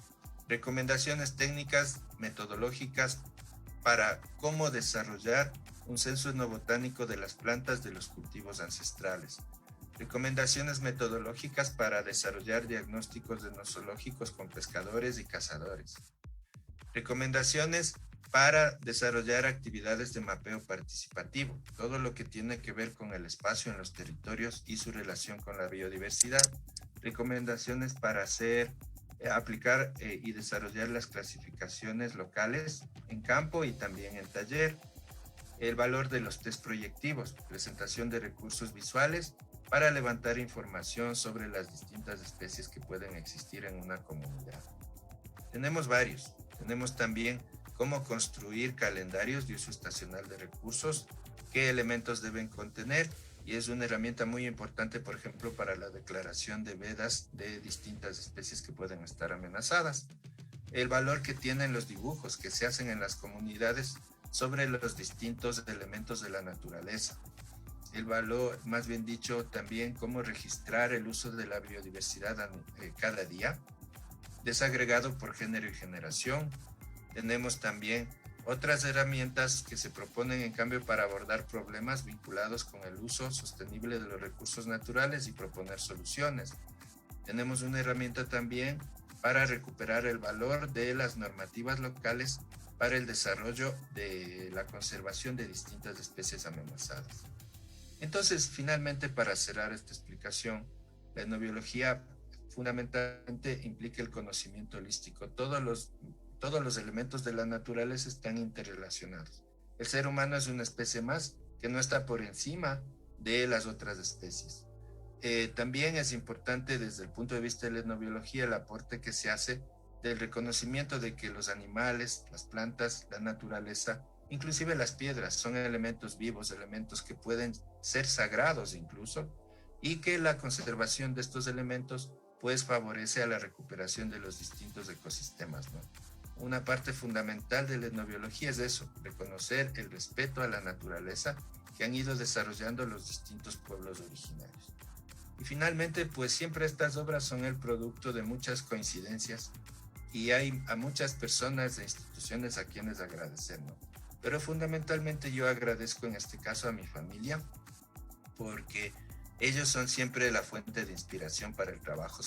recomendaciones técnicas metodológicas para cómo desarrollar un censo etnobotánico de las plantas de los cultivos ancestrales. Recomendaciones metodológicas para desarrollar diagnósticos etnozoológicos con pescadores y cazadores. Recomendaciones para desarrollar actividades de mapeo participativo, todo lo que tiene que ver con el espacio en los territorios y su relación con la biodiversidad. Recomendaciones para aplicar y desarrollar las clasificaciones locales en campo y también en taller. El valor de los test proyectivos, presentación de recursos visuales para levantar información sobre las distintas especies que pueden existir en una comunidad. Tenemos varios. Tenemos también cómo construir calendarios de uso estacional de recursos, qué elementos deben contener, y es una herramienta muy importante, por ejemplo, para la declaración de vedas de distintas especies que pueden estar amenazadas. El valor que tienen los dibujos que se hacen en las comunidades sobre los distintos elementos de la naturaleza. El valor, más bien dicho, también cómo registrar el uso de la biodiversidad cada día, desagregado por género y generación. Tenemos también otras herramientas que se proponen en cambio para abordar problemas vinculados con el uso sostenible de los recursos naturales y proponer soluciones. Tenemos una herramienta también para recuperar el valor de las normativas locales para el desarrollo de la conservación de distintas especies amenazadas. Entonces, finalmente, para cerrar esta explicación, la etnobiología fundamentalmente implica el conocimiento holístico. Todos los elementos de la naturaleza están interrelacionados. El ser humano es una especie más que no está por encima de las otras especies. También es importante desde el punto de vista de la etnobiología el aporte que se hace del reconocimiento de que los animales, las plantas, la naturaleza, inclusive las piedras, son elementos vivos, elementos que pueden ser sagrados incluso, y que la conservación de estos elementos pues favorece a la recuperación de los distintos ecosistemas, ¿no? Una parte fundamental de la etnobiología es eso, reconocer el respeto a la naturaleza que han ido desarrollando los distintos pueblos originarios. Y finalmente, pues siempre estas obras son el producto de muchas coincidencias y hay a muchas personas e instituciones a quienes agradecer, ¿no? Pero fundamentalmente yo agradezco en este caso a mi familia porque Ellos son siempre la fuente de inspiración para el trabajo.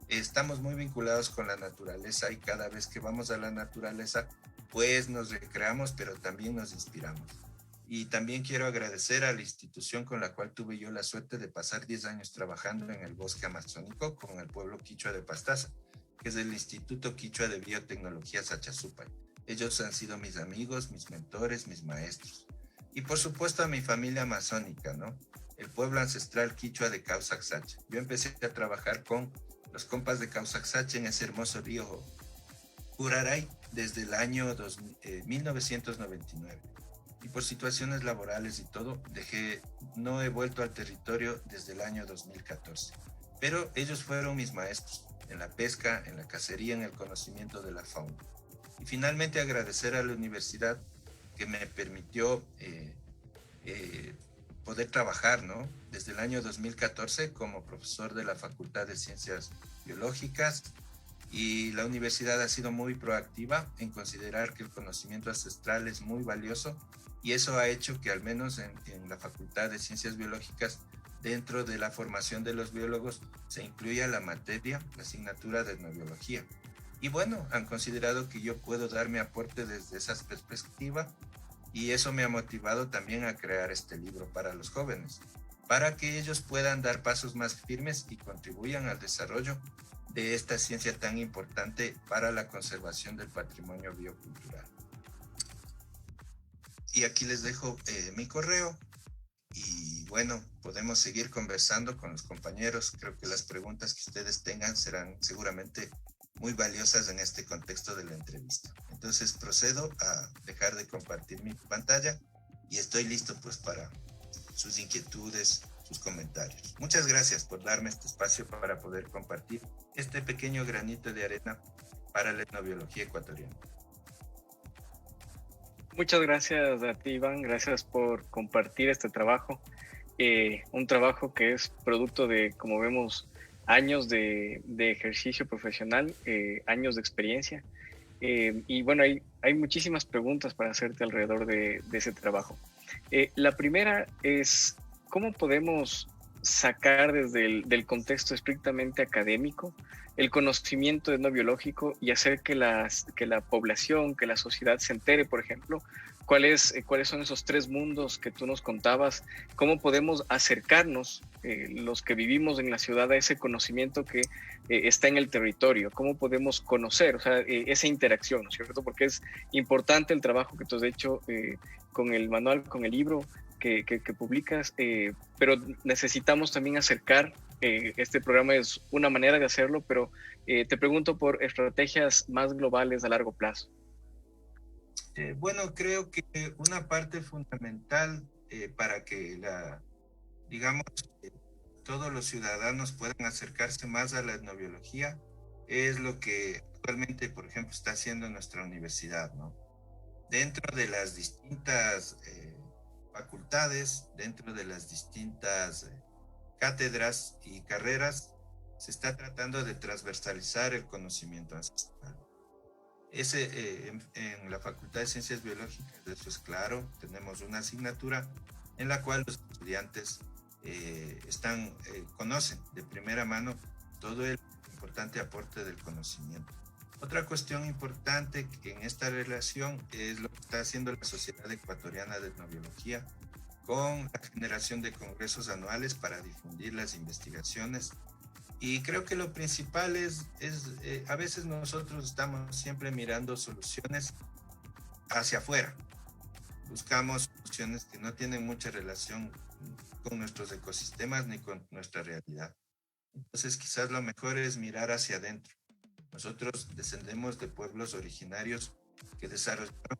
Estamos muy vinculados con la naturaleza y cada vez que vamos a la naturaleza, pues nos recreamos, pero también nos inspiramos. Y también quiero agradecer a la institución con la cual tuve yo la suerte de pasar 10 años trabajando en el bosque amazónico con el pueblo quichua de Pastaza, que es el Instituto Quichua de Biotecnología Sachazúpay. Ellos han sido mis amigos, mis mentores, mis maestros. Y por supuesto a mi familia amazónica, ¿no? El pueblo ancestral quichua de Causaxacha. Yo empecé a trabajar con los compas de Causaxacha en ese hermoso río Curaray desde el año 1999. Y por situaciones laborales y todo, no he vuelto al territorio desde el año 2014. Pero ellos fueron mis maestros en la pesca, en la cacería, en el conocimiento de la fauna. Y finalmente agradecer a la universidad que me permitió poder trabajar, ¿no? Desde el año 2014 como profesor de la Facultad de Ciencias Biológicas, y la universidad ha sido muy proactiva en considerar que el conocimiento ancestral es muy valioso, y eso ha hecho que al menos en la Facultad de Ciencias Biológicas, dentro de la formación de los biólogos, se incluya la materia, la asignatura de etnobiología. Y bueno, han considerado que yo puedo dar mi aporte desde esa perspectiva, y eso me ha motivado también a crear este libro para los jóvenes, para que ellos puedan dar pasos más firmes y contribuyan al desarrollo de esta ciencia tan importante para la conservación del patrimonio biocultural. Y aquí les dejo mi correo, y bueno, podemos seguir conversando con los compañeros. Creo que las preguntas que ustedes tengan serán seguramente muy valiosas en este contexto de la entrevista. Entonces procedo a dejar de compartir mi pantalla y estoy listo pues para sus inquietudes, sus comentarios. Muchas gracias por darme este espacio para poder compartir este pequeño granito de arena para la etnobiología ecuatoriana. Muchas gracias a ti, Iván. Gracias por compartir este trabajo. Un trabajo que es producto de, como vemos, años de ejercicio profesional, años de experiencia. Y bueno, hay muchísimas preguntas para hacerte alrededor de ese trabajo. La primera es, ¿cómo podemos sacar desde del contexto estrictamente académico el conocimiento etnobiológico y hacer que la población, que la sociedad se entere, por ejemplo, cuáles son esos tres mundos que tú nos contabas? ¿Cómo podemos acercarnos, los que vivimos en la ciudad, a ese conocimiento que está en el territorio? ¿Cómo podemos conocer, o sea, esa interacción, ¿no es cierto? Porque es importante el trabajo que tú has hecho con el manual, con el libro que publicas, pero necesitamos también acercar. Este programa es una manera de hacerlo, pero te pregunto por estrategias más globales a largo plazo. Bueno, creo que una parte fundamental para que todos los ciudadanos puedan acercarse más a la etnobiología es lo que actualmente, por ejemplo, está haciendo nuestra universidad, ¿no? Dentro de las distintas facultades, dentro de las distintas cátedras y carreras, se está tratando de transversalizar el conocimiento ancestral. En la Facultad de Ciencias Biológicas, eso es claro, tenemos una asignatura en la cual los estudiantes conocen de primera mano todo el importante aporte del conocimiento. Otra cuestión importante en esta relación es lo que está haciendo la Sociedad Ecuatoriana de Etnobiología con la generación de congresos anuales para difundir las investigaciones. Y creo que lo principal es a veces nosotros estamos siempre mirando soluciones hacia afuera. Buscamos soluciones que no tienen mucha relación con nuestros ecosistemas ni con nuestra realidad. Entonces quizás lo mejor es mirar hacia adentro. Nosotros descendemos de pueblos originarios que desarrollaron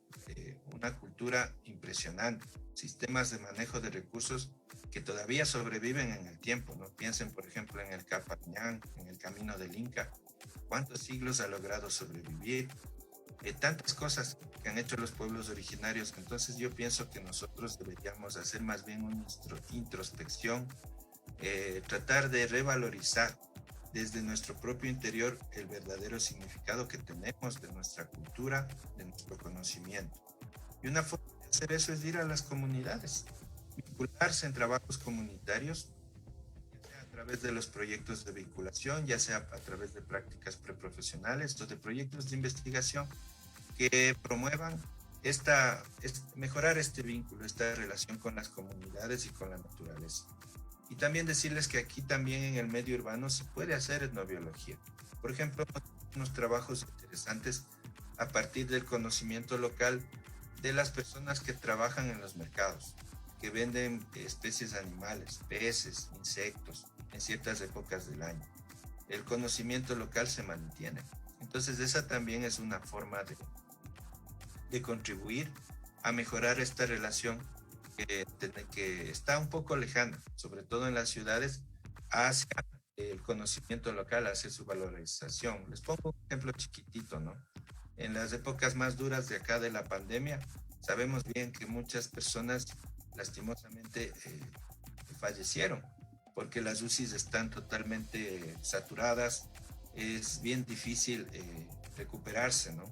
una cultura impresionante, sistemas de manejo de recursos que todavía sobreviven en el tiempo, ¿no? Piensen, por ejemplo, en el Capañán, en el Camino del Inca. ¿Cuántos siglos ha logrado sobrevivir? Tantas cosas que han hecho los pueblos originarios. Entonces yo pienso que nosotros deberíamos hacer más bien una introspección, tratar de revalorizar desde nuestro propio interior el verdadero significado que tenemos de nuestra cultura, de nuestro conocimiento. Y una forma de hacer eso es ir a las comunidades, vincularse en trabajos comunitarios través de los proyectos de vinculación, ya sea a través de prácticas preprofesionales o de proyectos de investigación que promuevan mejorar este vínculo, esta relación con las comunidades y con la naturaleza. Y también decirles que aquí también en el medio urbano se puede hacer etnobiología. Por ejemplo, unos trabajos interesantes a partir del conocimiento local de las personas que trabajan en los mercados, que venden especies animales, peces, insectos, en ciertas épocas del año. El conocimiento local se mantiene. Entonces esa también es una forma de contribuir a mejorar esta relación que está un poco lejana, sobre todo en las ciudades, hacia el conocimiento local, hacia su valorización. Les pongo un ejemplo chiquitito, ¿no? En las épocas más duras de acá de la pandemia, sabemos bien que muchas personas lastimosamente fallecieron porque las UCIs están totalmente saturadas, es bien difícil recuperarse, ¿no?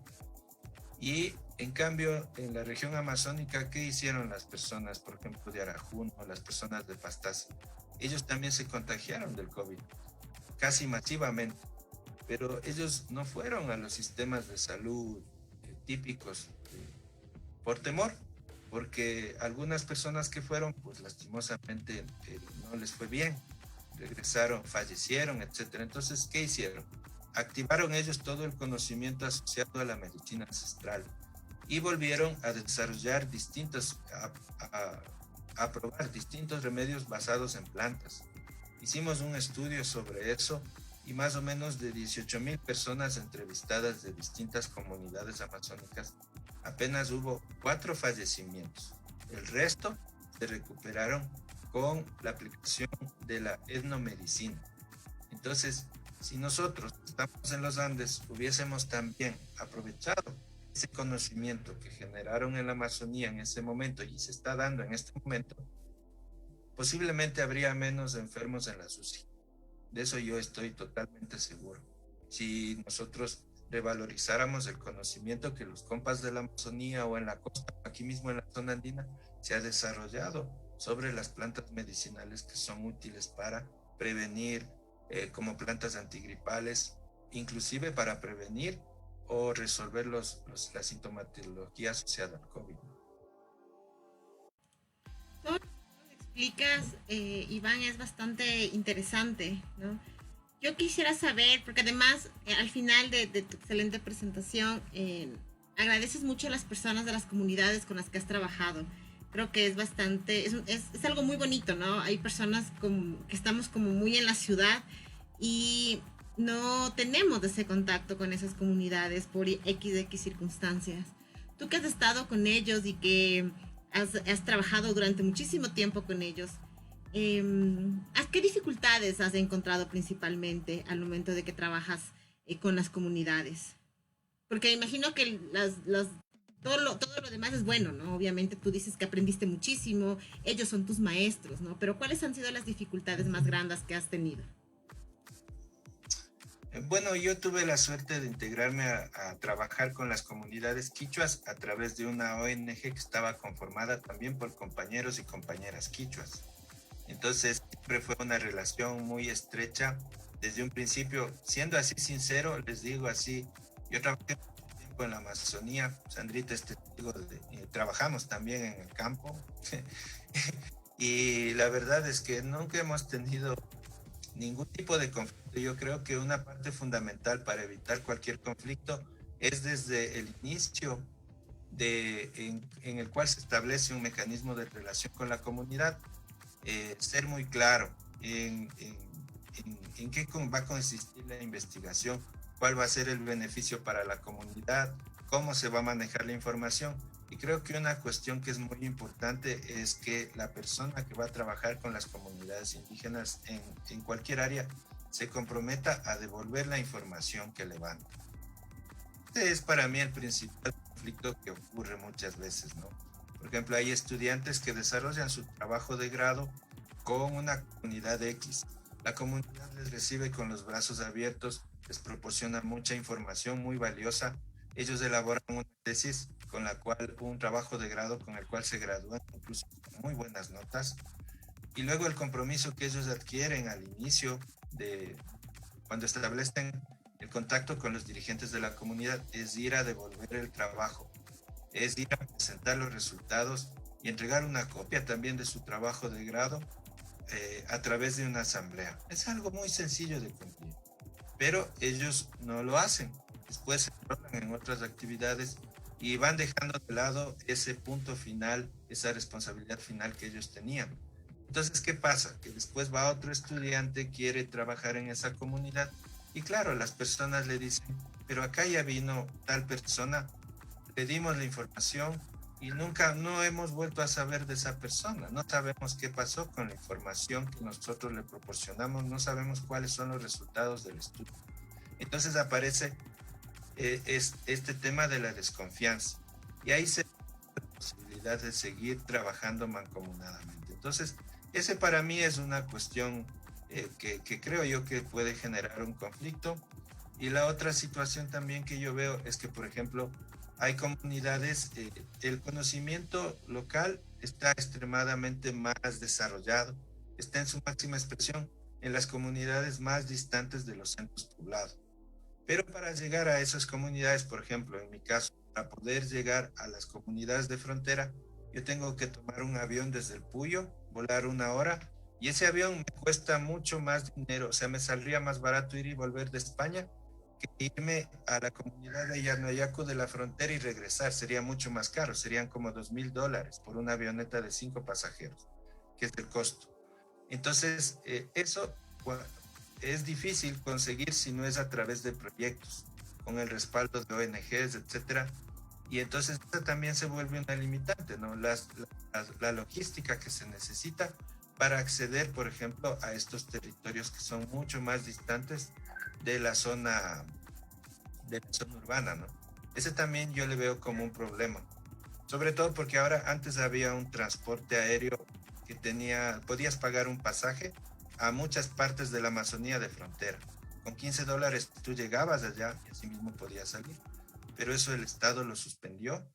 Y en cambio, en la región amazónica, ¿qué hicieron las personas, por ejemplo, de Arajuno, las personas de Pastaza? Ellos también se contagiaron del COVID, casi masivamente, pero ellos no fueron a los sistemas de salud típicos por temor, porque algunas personas que fueron, pues lastimosamente no les fue bien, regresaron, fallecieron, etcétera. Entonces, ¿qué hicieron? Activaron ellos todo el conocimiento asociado a la medicina ancestral y volvieron a desarrollar a probar distintos remedios basados en plantas. Hicimos un estudio sobre eso y más o menos de 18,000 personas entrevistadas de distintas comunidades amazónicas, apenas hubo 4 fallecimientos. El resto se recuperaron con la aplicación de la etnomedicina. Entonces, si nosotros estamos en los Andes, hubiésemos también aprovechado ese conocimiento que generaron en la Amazonía en ese momento y se está dando en este momento, posiblemente habría menos enfermos en la UCI. De eso yo estoy totalmente seguro. Si nosotros revalorizáramos el conocimiento que los compas de la Amazonía o en la costa, aquí mismo en la zona andina, se ha desarrollado sobre las plantas medicinales que son útiles para prevenir, como plantas antigripales, inclusive para prevenir o resolver la sintomatología asociada al COVID. Todo lo que nos explicas, Iván, es bastante interesante, ¿no? Yo quisiera saber, porque además al final de tu excelente presentación, agradeces mucho a las personas de las comunidades con las que has trabajado. Creo que es bastante, es algo muy bonito, ¿no? Hay personas que estamos como muy en la ciudad y no tenemos ese contacto con esas comunidades por X circunstancias. Tú que has estado con ellos y que has trabajado durante muchísimo tiempo con ellos, ¿qué dificultades has encontrado principalmente al momento de que trabajas con las comunidades? Porque imagino que todo lo demás es bueno, ¿no? Obviamente tú dices que aprendiste muchísimo, ellos son tus maestros, ¿no? Pero ¿cuáles han sido las dificultades más grandes que has tenido? Bueno, yo tuve la suerte de integrarme a trabajar con las comunidades quichuas a través de una ONG que estaba conformada también por compañeros y compañeras quichuas. Entonces siempre fue una relación muy estrecha desde un principio. Siendo así sincero, les digo así, yo trabajé mucho tiempo en la Amazonía, Sandrita es testigo trabajamos también en el campo y la verdad es que nunca hemos tenido ningún tipo de conflicto. Yo creo que una parte fundamental para evitar cualquier conflicto es desde el inicio en el cual se establece un mecanismo de relación con la comunidad, ser muy claro en qué va a consistir la investigación, cuál va a ser el beneficio para la comunidad, cómo se va a manejar la información. Y creo que una cuestión que es muy importante es que la persona que va a trabajar con las comunidades indígenas en cualquier área se comprometa a devolver la información que le van. Este es para mí el principal conflicto que ocurre muchas veces, ¿no? Por ejemplo, hay estudiantes que desarrollan su trabajo de grado con una comunidad X. La comunidad les recibe con los brazos abiertos, les proporciona mucha información muy valiosa. Ellos elaboran una tesis un trabajo de grado con el cual se gradúan, incluso con muy buenas notas. y luego el compromiso que ellos adquieren al inicio de cuando establecen el contacto con los dirigentes de la comunidad es ir a devolver el trabajo, es ir a presentar los resultados y entregar una copia también de su trabajo de grado a través de una asamblea. Es algo muy sencillo de cumplir, pero ellos no lo hacen. Después se enrolan en otras actividades y van dejando de lado ese punto final, esa responsabilidad final que ellos tenían. Entonces, ¿qué pasa? Que después va otro estudiante, quiere trabajar en esa comunidad y claro, las personas le dicen, pero acá ya vino tal persona, le dimos la información y nunca, no hemos vuelto a saber de esa persona, no sabemos qué pasó con la información que nosotros le proporcionamos, no sabemos cuáles son los resultados del estudio. Entonces aparece es este tema de la desconfianza y ahí se da la posibilidad de seguir trabajando mancomunadamente. Entonces, ese para mí es una cuestión que creo yo que puede generar un conflicto. Y la otra situación también que yo veo es que, por ejemplo, hay comunidades, el conocimiento local está extremadamente más desarrollado, está en su máxima expresión en las comunidades más distantes de los centros poblados. Pero para llegar a esas comunidades, por ejemplo, en mi caso, para poder llegar a las comunidades de frontera, yo tengo que tomar un avión desde el Puyo, volar 1 hora, y ese avión me cuesta mucho más dinero, o sea, me saldría más barato ir y volver de España que irme a la comunidad de Yanayacu de la frontera y regresar, sería mucho más caro, serían como $2,000 por una avioneta de 5 pasajeros, que es el costo. Entonces, eso es difícil conseguir si no es a través de proyectos, con el respaldo de ONGs, etcétera. Y entonces esta también se vuelve una limitante, ¿no? La logística que se necesita para acceder, por ejemplo, a estos territorios que son mucho más distantes de la zona urbana, ¿no? Ese también yo le veo como un problema, sobre todo porque ahora antes había un transporte aéreo que podías pagar un pasaje a muchas partes de la Amazonía de frontera. Con $15 tú llegabas allá y así mismo podías salir. Pero eso el Estado lo suspendió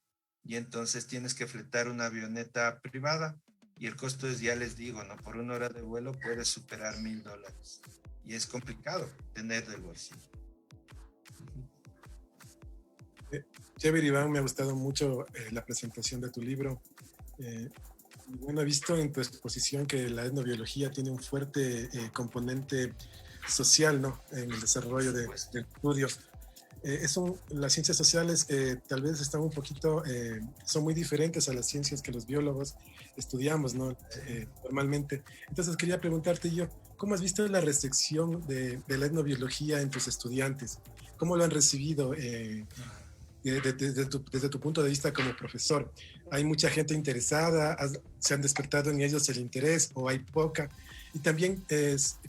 y entonces tienes que fletar una avioneta privada y el costo es, ya les digo, ¿no? Por 1 hora de vuelo puedes superar $1,000 y es complicado tener del bolsillo. Chévere, Iván, me ha gustado mucho la presentación de tu libro. Bueno, he visto en tu exposición que la etnobiología tiene un fuerte componente social, ¿no? En el desarrollo del estudio. Las ciencias sociales tal vez están un poquito, son muy diferentes a las ciencias que los biólogos estudiamos, ¿no? Normalmente. Entonces quería preguntarte yo, ¿cómo has visto la recepción de la etnobiología en tus estudiantes? ¿Cómo lo han recibido desde tu punto de vista como profesor? ¿Hay mucha gente interesada? ¿Se han despertado en ellos el interés o hay poca? Y también,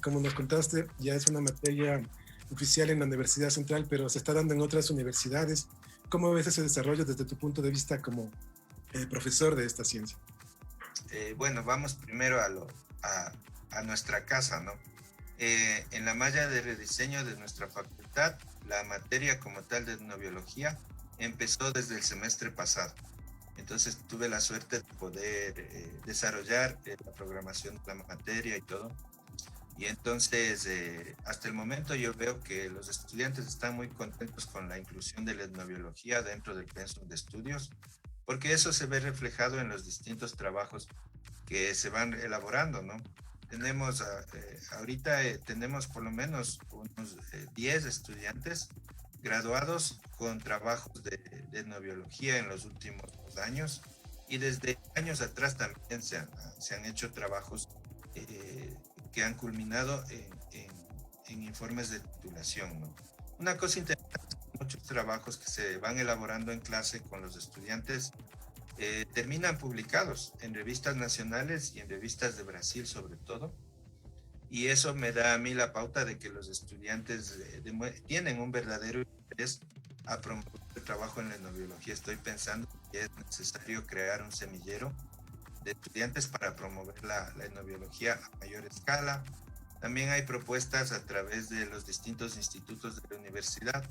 como nos contaste, ya es una materia oficial en la Universidad Central, pero se está dando en otras universidades. ¿Cómo ves ese desarrollo desde tu punto de vista como profesor de esta ciencia? Bueno, vamos primero a nuestra casa, ¿no? En la malla de rediseño de nuestra facultad, la materia como tal de etnobiología empezó desde el semestre pasado. Entonces tuve la suerte de poder desarrollar la programación de la materia y todo. Y entonces, hasta el momento yo veo que los estudiantes están muy contentos con la inclusión de la etnobiología dentro del pensum de estudios, porque eso se ve reflejado en los distintos trabajos que se van elaborando, ¿no? Tenemos, ahorita tenemos por lo menos unos 10 estudiantes graduados con trabajos de etnobiología en los últimos 2 años, y desde años atrás también se han hecho trabajos que han culminado en informes de titulación, ¿no? Una cosa interesante, muchos trabajos que se van elaborando en clase con los estudiantes terminan publicados en revistas nacionales y en revistas de Brasil sobre todo, y eso me da a mí la pauta de que los estudiantes tienen un verdadero interés a promover el trabajo en la etnobiología. Estoy pensando que es necesario crear un semillero de estudiantes para promover la etnobiología a mayor escala. También hay propuestas a través de los distintos institutos de la universidad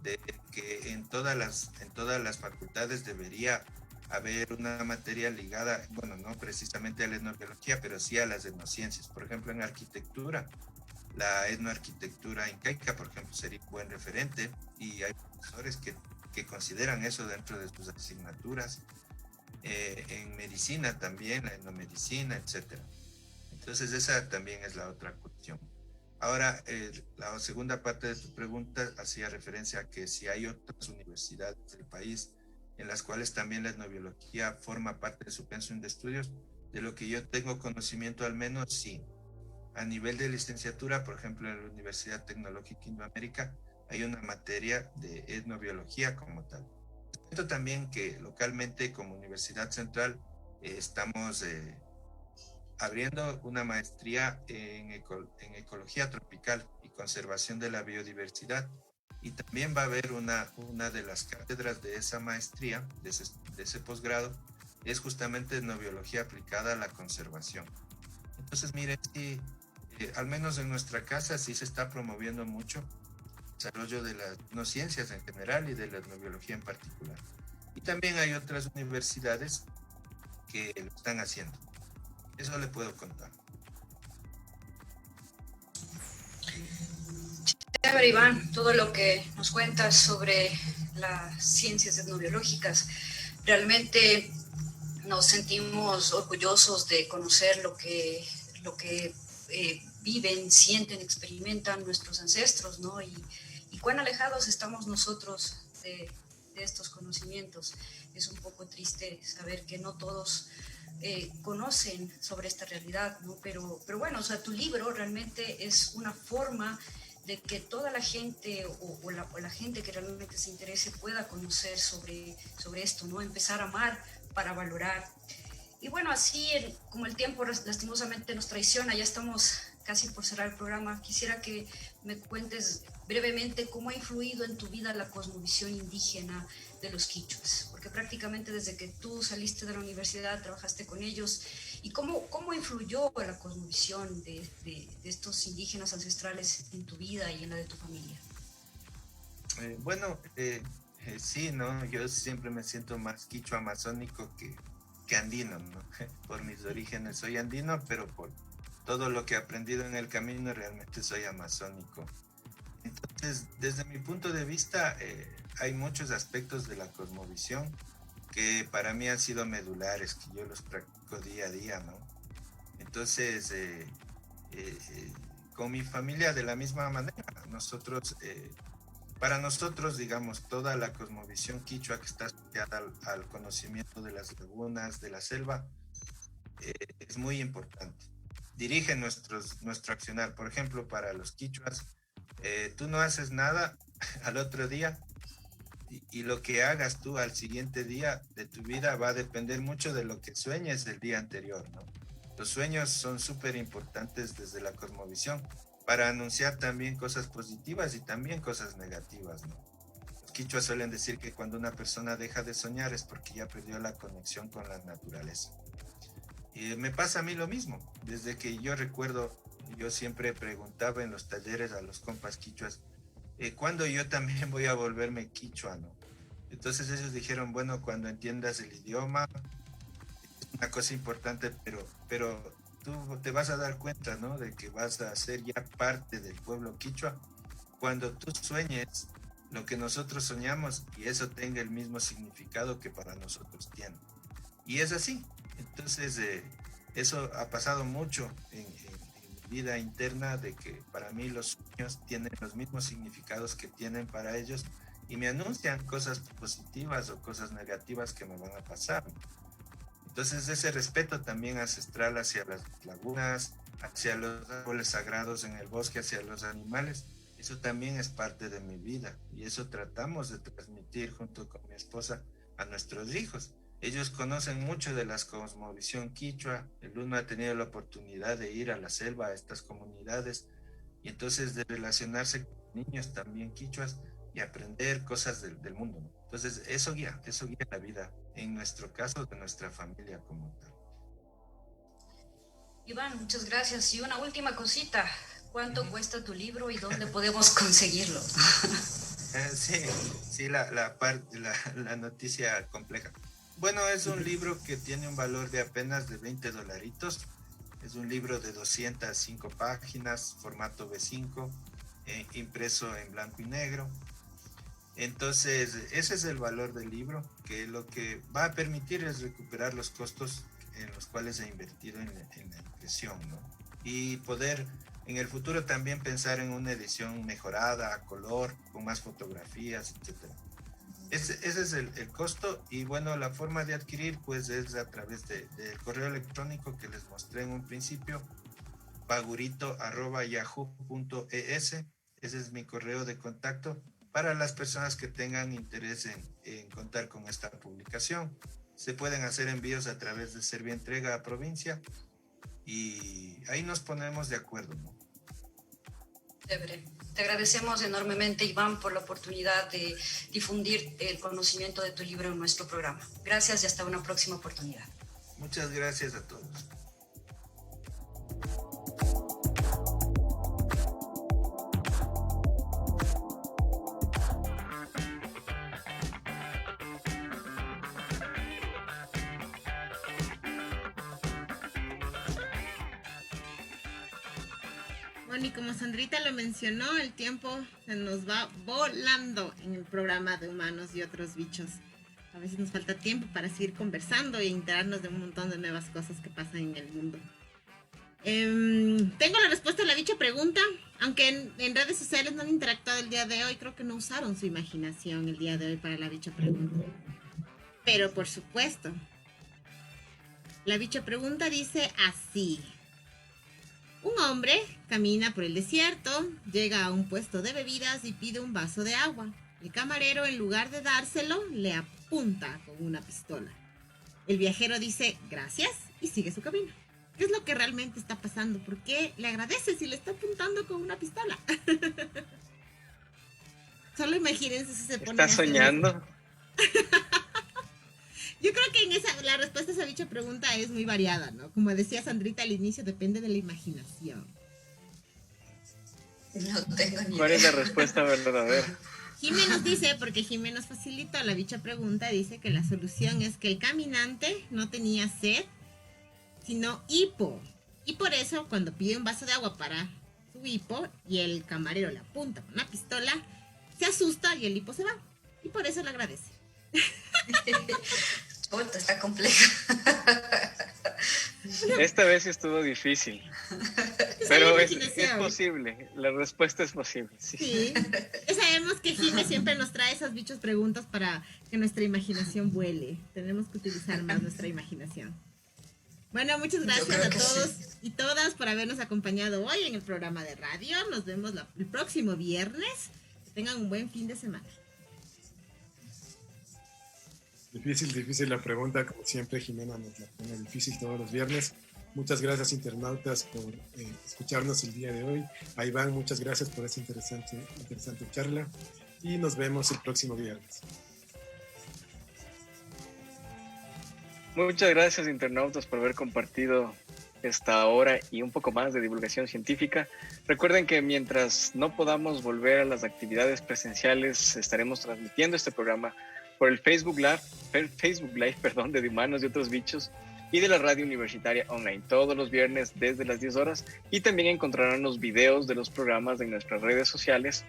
de que en todas las facultades debería haber una materia ligada, bueno, no precisamente a la etnobiología, pero sí a las etnociencias. Por ejemplo, en arquitectura, la etnoarquitectura incaica, por ejemplo, sería un buen referente, y hay profesores que consideran eso dentro de sus asignaturas. En medicina también, la etnomedicina, etc. Entonces esa también es la otra cuestión. Ahora, la segunda parte de tu pregunta hacía referencia a que si hay otras universidades del país en las cuales también la etnobiología forma parte de su pensum de estudios. De lo que yo tengo conocimiento, al menos sí. A nivel de licenciatura, por ejemplo, en la Universidad Tecnológica Indoamérica, hay una materia de etnobiología como tal. Esto también que localmente como Universidad Central estamos abriendo una maestría en ecología tropical y conservación de la biodiversidad, y también va a haber una de las cátedras de esa maestría, de ese posgrado, es justamente etnobiología aplicada a la conservación. Entonces, miren, sí, al menos en nuestra casa sí se está promoviendo mucho el desarrollo de las etnociencias en general y de la etnobiología en particular. Y también hay otras universidades que lo están haciendo. Eso le puedo contar. Chévere, Iván, todo lo que nos cuentas sobre las ciencias etnobiológicas. Realmente nos sentimos orgullosos de conocer lo que viven, sienten, experimentan nuestros ancestros, ¿no? Y cuán alejados estamos nosotros de estos conocimientos. Es un poco triste saber que no todos conocen sobre esta realidad, ¿no? Pero bueno, o sea, tu libro realmente es una forma de que toda la gente o la gente que realmente se interese pueda conocer sobre esto, ¿no? Empezar a amar para valorar. Y bueno, así como el tiempo lastimosamente nos traiciona, ya estamos casi por cerrar el programa, quisiera que me cuentes brevemente cómo ha influido en tu vida la cosmovisión indígena de los quichuas, porque prácticamente desde que tú saliste de la universidad trabajaste con ellos, y cómo influyó la cosmovisión de estos indígenas ancestrales en tu vida y en la de tu familia. Sí, ¿no? Yo siempre me siento más quichua amazónico que andino, ¿no? Por mis orígenes soy andino, pero por todo lo que he aprendido en el camino realmente soy amazónico. Entonces, desde mi punto de vista, hay muchos aspectos de la cosmovisión que para mí han sido medulares, que yo los practico día a día, ¿no? Entonces, con mi familia de la misma manera, para nosotros, digamos, toda la cosmovisión quichua que está asociada al conocimiento de las lagunas, de la selva, es muy importante. Dirige nuestro accionar. Por ejemplo, para los quichuas, tú no haces nada al otro día y lo que hagas tú al siguiente día de tu vida va a depender mucho de lo que sueñes del día anterior, ¿no? Los sueños son súper importantes desde la cosmovisión para anunciar también cosas positivas y también cosas negativas, ¿no? Los quichuas suelen decir que cuando una persona deja de soñar es porque ya perdió la conexión con la naturaleza. Y me pasa a mí lo mismo. Desde que yo recuerdo, yo siempre preguntaba en los talleres a los compas quichuas, ¿cuándo yo también voy a volverme quichua, no? Entonces ellos dijeron, bueno, cuando entiendas el idioma, es una cosa importante, pero tú te vas a dar cuenta, ¿no? De que vas a ser ya parte del pueblo quichua cuando tú sueñes lo que nosotros soñamos y eso tenga el mismo significado que para nosotros tiene. Y es así. Entonces, eso ha pasado mucho en mi vida interna, de que para mí los sueños tienen los mismos significados que tienen para ellos y me anuncian cosas positivas o cosas negativas que me van a pasar. Entonces, ese respeto también ancestral hacia las lagunas, hacia los árboles sagrados en el bosque, hacia los animales, eso también es parte de mi vida y eso tratamos de transmitir junto con mi esposa a nuestros hijos. Ellos conocen mucho de la cosmovisión quichua, el uno ha tenido la oportunidad de ir a la selva, a estas comunidades, y entonces de relacionarse con niños también quichuas y aprender cosas del mundo, ¿no? Entonces eso guía la vida, en nuestro caso, de nuestra familia como tal. Iván, muchas gracias. Y una última cosita, ¿cuánto cuesta tu libro y dónde podemos conseguirlo? Sí, la noticia compleja. Bueno, es un libro que tiene un valor de apenas de $20. Es un libro de 205 páginas, formato B5, impreso en blanco y negro. Entonces, ese es el valor del libro, que lo que va a permitir es recuperar los costos en los cuales se ha invertido en la impresión, ¿no? Y poder en el futuro también pensar en una edición mejorada, a color, con más fotografías, etc. Ese es el costo. Y bueno, la forma de adquirir pues es a través del correo electrónico que les mostré en un principio, pagurito@yahoo.es. Ese es mi correo de contacto para las personas que tengan interés en contar con esta publicación. Se pueden hacer envíos a través de Servientrega a provincia y ahí nos ponemos de acuerdo, ¿no? Chévere. Te agradecemos enormemente, Iván, por la oportunidad de difundir el conocimiento de tu libro en nuestro programa. Gracias y hasta una próxima oportunidad. Muchas gracias a todos. Bueno, y como Sandrita lo mencionó, el tiempo se nos va volando en el programa de Humanos y Otros Bichos. A veces nos falta tiempo para seguir conversando y enterarnos de un montón de nuevas cosas que pasan en el mundo. Tengo la respuesta a la bicha pregunta, aunque en redes sociales no han interactuado el día de hoy, creo que no usaron su imaginación el día de hoy para la bicha pregunta. Pero por supuesto, la bicha pregunta dice así. Un hombre camina por el desierto, llega a un puesto de bebidas y pide un vaso de agua. El camarero, en lugar de dárselo, le apunta con una pistola. El viajero dice gracias y sigue su camino. ¿Qué es lo que realmente está pasando? ¿Por qué le agradece si le está apuntando con una pistola? Solo imagínense si se pone. ¿Estás soñando? Yo creo que la respuesta a esa dicha pregunta es muy variada, ¿no? Como decía Sandrita al inicio, depende de la imaginación. No tengo ni idea. ¿Cuál es la respuesta verdadera? Jimé nos dice, porque Jimé nos facilitó la dicha pregunta, dice que la solución es que el caminante no tenía sed, sino hipo. Y por eso, cuando pide un vaso de agua para su hipo y el camarero le apunta con una pistola, se asusta y el hipo se va. Y por eso le agradece. Chuta, está compleja. Esta vez sí estuvo difícil. Pero es posible. La respuesta es posible. Sí. Ya sabemos que Jimé siempre nos trae esas bichos preguntas para que nuestra imaginación vuele. Tenemos que utilizar más nuestra imaginación. Bueno, muchas gracias a todos y todas por habernos acompañado hoy en el programa de radio. Nos vemos el próximo viernes. Que tengan un buen fin de semana. Difícil la pregunta, como siempre Jimena nos la pone difícil todos los viernes. Muchas gracias internautas por escucharnos el día de hoy. A Iván, muchas gracias por esa interesante charla y nos vemos el próximo viernes. Muchas gracias internautas por haber compartido esta hora y un poco más de divulgación científica. Recuerden que mientras no podamos volver a las actividades presenciales, estaremos transmitiendo este programa por el Facebook Live de Humanos y Otros Bichos y de la radio universitaria online todos los viernes desde las 10 horas, y también encontrarán los videos de los programas en nuestras redes sociales,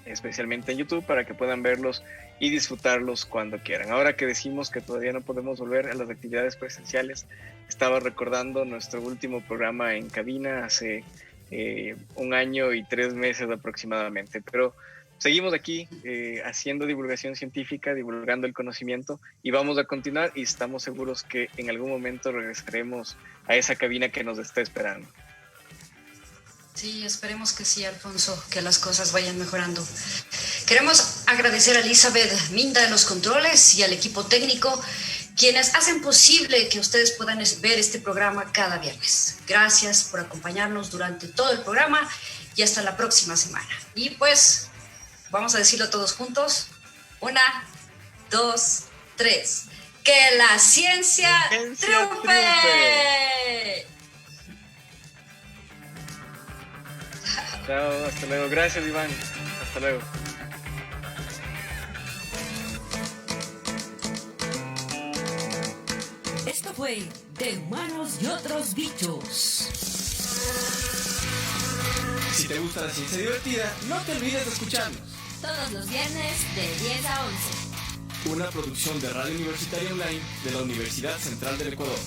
especialmente en YouTube, para que puedan verlos y disfrutarlos cuando quieran. Ahora que decimos que todavía no podemos volver a las actividades presenciales, estaba recordando nuestro último programa en cabina hace 1 año y 3 meses aproximadamente, pero seguimos aquí haciendo divulgación científica, divulgando el conocimiento, y vamos a continuar, y estamos seguros que en algún momento regresaremos a esa cabina que nos está esperando. Sí, esperemos que sí, Alfonso, que las cosas vayan mejorando. Queremos agradecer a Elizabeth Minda de los controles y al equipo técnico, quienes hacen posible que ustedes puedan ver este programa cada viernes. Gracias por acompañarnos durante todo el programa y hasta la próxima semana. Y pues, vamos a decirlo todos juntos. 1, 2, 3. ¡Que la ciencia triunfe! Chao, hasta luego. Gracias, Iván. Hasta luego. Esto fue De Humanos y Otros Bichos. Si te gusta la ciencia divertida, no te olvides de escucharnos. Todos los viernes de 10 a 11. Una producción de Radio Universitaria Online de la Universidad Central del Ecuador.